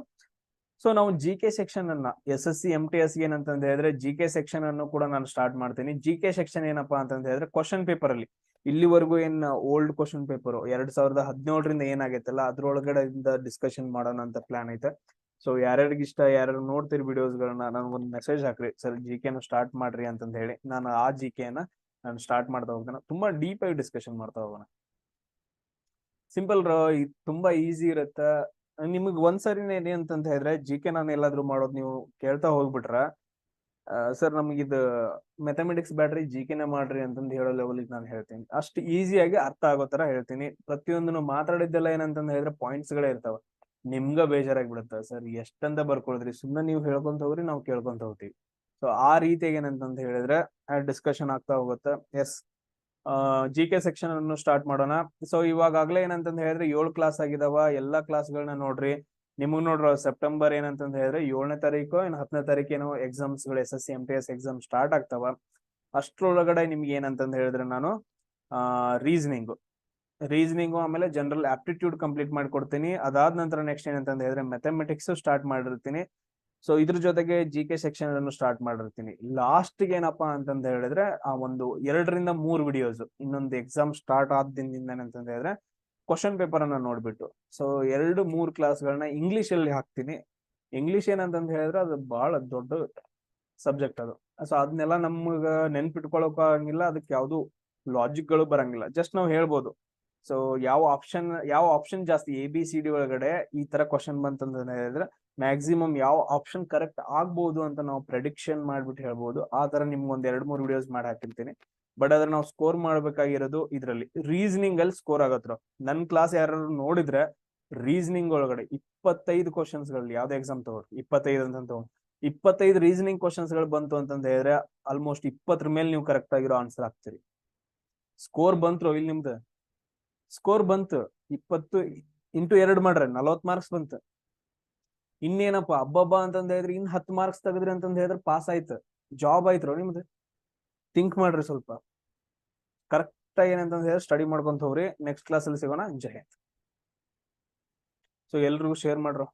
ಸೊ ನಾವು GK ಸೆಕ್ಷನ್ ಅನ್ನ SSC MTS ಏನಂತ ಹೇಳಿದ್ರೆ GK ಸೆಕ್ಷನ್ ಅನ್ನು ಕೂಡ ನಾನು ಸ್ಟಾರ್ಟ್ ಮಾಡ್ತೀನಿ. GK ಸೆಕ್ಷನ್ ಏನಪ್ಪಾ ಅಂತ ಹೇಳಿದ್ರೆ ಕ್ವಶನ್ ಪೇಪರ್ ಅಲ್ಲಿ ಇಲ್ಲಿವರೆಗೂ ಏನ್ ಓಲ್ಡ್ ಕ್ವಶನ್ ಪೇಪರ್ 2017ರಿಂದ ಏನಾಗೈತಲ್ಲ ಅದ್ರೊಳಗಡೆ ಡಿಸ್ಕಷನ್ ಮಾಡೋಣ ಅಂತ ಪ್ಲಾನ್ ಐತೆ. ಸೊ ಯಾರ್ಯಾರಿಗೆ ಇಷ್ಟ, ಯಾರು ನೋಡ್ತಿರಿ ವಿಡಿಯೋಸ್ ಗಳನ್ನ ನನ್ಗೊಂದು ಮೆಸೇಜ್ ಹಾಕ್ರಿ, ಸರ್ GK ನ ಸ್ಟಾರ್ಟ್ ಮಾಡ್ರಿ ಅಂತಂದ ಹೇಳಿ. ನಾನು ಆ GK ನ ನಾನು ಸ್ಟಾರ್ಟ್ ಮಾಡ್ತಾ ಹೋಗ್ತೇನೆ. ತುಂಬಾ ಡೀಪ್ ಆಗಿ ಡಿಸ್ಕಷನ್ ಮಾಡ್ತಾ ಹೋಗೋಣ. ಸಿಂಪಲ್ ತುಂಬಾ ಈಸಿ ಇರುತ್ತ. ನಿಮಗ್ ಒಂದ್ಸರಿನೇ ಏನಿ ಅಂತಂತ ಹೇಳಿದ್ರೆ GK ನಾನು ಎಲ್ಲಾದ್ರೂ ಮಾಡೋದು ನೀವು ಕೇಳ್ತಾ ಹೋಗ್ಬಿಟ್ರ ಸರ್ ನಮಗಿದು ಮ್ಯಾಥಮೆಟಿಕ್ಸ್ ಬ್ಯಾಡ್ರಿ GK ನೇ ಮಾಡ್ರಿ ಅಂತಂದು ಹೇಳೋ ಲೆವೆಲ್ಗೆ ನಾನು ಹೇಳ್ತೀನಿ. ಅಷ್ಟು ಈಸಿಯಾಗಿ ಅರ್ಥ ಆಗೋ ತರ ಹೇಳ್ತೀನಿ. ಪ್ರತಿಯೊಂದನ್ನು ಮಾತಾಡಿದ್ದೆಲ್ಲ ಏನಂತಂದ ಹೇಳಿದ್ರೆ ಪಾಯಿಂಟ್ಸ್ ಗಳೇ ಇರ್ತಾವ. ನಿಮ್ಗ ಬೇಜಾರಾಗ್ಬಿಡುತ್ತ, ಸರ್ ಎಷ್ಟಂತ ಬರ್ಕೊಳ್ದ್ರಿ, ಸುಮ್ಮನೆ ನೀವು ಹೇಳ್ಕೊಂತ ಹೋಗ್ರಿ, ನಾವು ಕೇಳ್ಕೊಂತ ಹೋಗ್ತೀವಿ. ಸೊ ಆ ರೀತಿಯಾಗಿ ಏನಂತಂತ ಹೇಳಿದ್ರೆ ಡಿಸ್ಕಷನ್ ಆಗ್ತಾ ಹೋಗುತ್ತೆ. ಎಸ್, GK ಸೆಕ್ಷನ್ ಅನ್ನು ಸ್ಟಾರ್ಟ್ ಮಾಡೋಣ. ಸೊ ಇವಾಗಲೇ ಏನಂತಂದ ಹೇಳಿದ್ರೆ 7 ಕ್ಲಾಸ್ ಆಗಿದಾವ. ಎಲ್ಲಾ ಕ್ಲಾಸ್ಗಳನ್ನ ನೋಡ್ರಿ. ನಿಮಗ್ ನೋಡ್ರ ಸೆಪ್ಟೆಂಬರ್ ಏನಂತಂದ ಹೇಳಿದ್ರೆ 7ನೇ ತಾರೀಕು ಇನ್ನು 10ನೇ ತಾರೀಕೇನೋ ಎಕ್ಸಾಮ್ಸ್ ಗಳು SSC MTS ಎಕ್ಸಾಮ್ ಸ್ಟಾರ್ಟ್ ಆಗ್ತಾವ. ಅಷ್ಟ್ರೊಳಗಡೆ ನಿಮ್ಗೆ ಏನಂತಂದ ಹೇಳಿದ್ರೆ ನಾನು ರೀಸನಿಂಗು ಆಮೇಲೆ ಜನರಲ್ ಆಪ್ಟಿಟ್ಯೂಡ್ ಕಂಪ್ಲೀಟ್ ಮಾಡ್ಕೊಡ್ತೀನಿ. ಅದಾದ ನಂತರ ನೆಕ್ಸ್ಟ್ ಏನಂತಂದ ಹೇಳಿದ್ರೆ ಮ್ಯಾಥಮೆಟಿಕ್ಸ್ ಸ್ಟಾರ್ಟ್ ಮಾಡಿರ್ತೀನಿ. ಸೊ ಇದ್ರ ಜೊತೆಗೆ GK ಸೆಕ್ಷನ್ ಅನ್ನು ಸ್ಟಾರ್ಟ್ ಮಾಡಿರ್ತೀನಿ. ಲಾಸ್ಟ್ ಗೆ ಏನಪ್ಪಾ ಅಂತಂದ ಹೇಳಿದ್ರೆ ಆ ಒಂದು 2ರಿಂದ 3 ವಿಡಿಯೋಸ್ ಇನ್ನೊಂದು ಎಕ್ಸಾಮ್ ಸ್ಟಾರ್ಟ್ ಆದ ದಿನದಿಂದ ಏನಂತಂದ ಹೇಳಿದ್ರೆ ಕ್ವಶನ್ ಪೇಪರ್ ಅನ್ನ ನೋಡ್ಬಿಟ್ಟು ಸೊ 2-3 ಕ್ಲಾಸ್ಗಳನ್ನ ಇಂಗ್ಲಿಷ್ ಅಲ್ಲಿ ಹಾಕ್ತೀನಿ. ಇಂಗ್ಲಿಷ್ ಏನಂತಂದ ಹೇಳಿದ್ರೆ ಅದು ಬಹಳ ದೊಡ್ಡ ಸಬ್ಜೆಕ್ಟ್ ಅದು. ಸೊ ಅದನ್ನೆಲ್ಲ ನಮ್ಗ ನೆನ್ಪಿಟ್ಕೊಳಕ್ ಆಗಂಗಿಲ್ಲ. ಅದಕ್ಕೆ ಯಾವ್ದು ಲಾಜಿಕ್ ಗಳು ಬರಂಗಿಲ್ಲ. ಜಸ್ಟ್ ನಾವು ಹೇಳ್ಬೋದು. ಸೊ ಯಾವ ಆಪ್ಷನ್ ಜಾಸ್ತಿ ABCD ಒಳಗಡೆ ಈ ತರ ಕ್ವಶನ್ ಬಂತಂತ ಹೇಳಿದ್ರೆ ಮ್ಯಾಕ್ಸಿಮಮ್ ಯಾವ ಆಪ್ಷನ್ ಕರೆಕ್ಟ್ ಆಗ್ಬಹುದು ಅಂತ ನಾವು ಪ್ರೆಡಿಕ್ಷನ್ ಮಾಡ್ಬಿಟ್ಟು ಹೇಳ್ಬೋದು. ಆ ತರ ನಿಮ್ಗೆ ಒಂದ್ 2-3 ವಿಡಿಯೋಸ್ ಮಾಡಿ ಹಾಕಿರ್ತೀನಿ. ಬಟ್ ಅದ್ರ ನಾವು ಸ್ಕೋರ್ ಮಾಡ್ಬೇಕಾಗಿರೋದು ಇದ್ರಲ್ಲಿ ರೀಸನಿಂಗ್ ಅಲ್ಲಿ ಸ್ಕೋರ್ ಆಗತ್ರ. ನನ್ ಕ್ಲಾಸ್ ಯಾರು ನೋಡಿದ್ರೆ ರೀಸನಿಂಗ್ ಒಳಗಡೆ 25 ಕ್ವಶನ್ಸ್ ಗಳಲ್ಲಿ ಯಾವ್ದು ಎಕ್ಸಾಮ್ ತಗೋರಿ 25 ಅಂತ ತಗೊಂಡು 25 ರೀಸನಿಂಗ್ ಕ್ವಶನ್ಸ್ ಗಳು ಬಂತು ಅಂತಂದ ಹೇಳಿದ್ರೆ ಆಲ್ಮೋಸ್ಟ್ 20ರ ಮೇಲೆ ನೀವು ಕರೆಕ್ಟ್ ಆಗಿರೋ ಆನ್ಸರ್ ಹಾಕ್ತೀರಿ. ಸ್ಕೋರ್ ಬಂತು ಇಲ್ಲಿ ನಿಮ್ದು ಸ್ಕೋರ್ ಬಂತು 20 × 2 ಮಾಡ್ರೆ 40 ಮಾರ್ಕ್ಸ್ ಬಂತು. ಇನ್ನೇನಪ್ಪಾ ಹಬ್ಬಬ್ಬಾ ಅಂತಂದ ಹೇಳಿದ್ರೆ ಇನ್ 10 ಮಾರ್ಕ್ಸ್ ತೆಗದ್ರಿ ಅಂತಂದ ಹೇಳಿದ್ರೆ ಪಾಸ್ ಆಯ್ತು, ಜಾಬ್ ಆಯ್ತು ನಿಮ್ದು. ಥಿಂಕ್ ಮಾಡ್ರಿ ಸ್ವಲ್ಪ ಕರೆಕ್ಟ್ ಆಗಿ ಏನಂತಂದ ಹೇಳಿದ್ರೆ ಸ್ಟಡಿ ಮಾಡ್ಕೊಂತ ಹೋಗ್ರಿ. ನೆಕ್ಸ್ಟ್ ಕ್ಲಾಸ್ ಅಲ್ಲಿ ಸಿಗೋಣ. ಜೈ ಹಿಂದ್. ಸೊ ಎಲ್ರಿಗೂ ಶೇರ್ ಮಾಡ್ರು.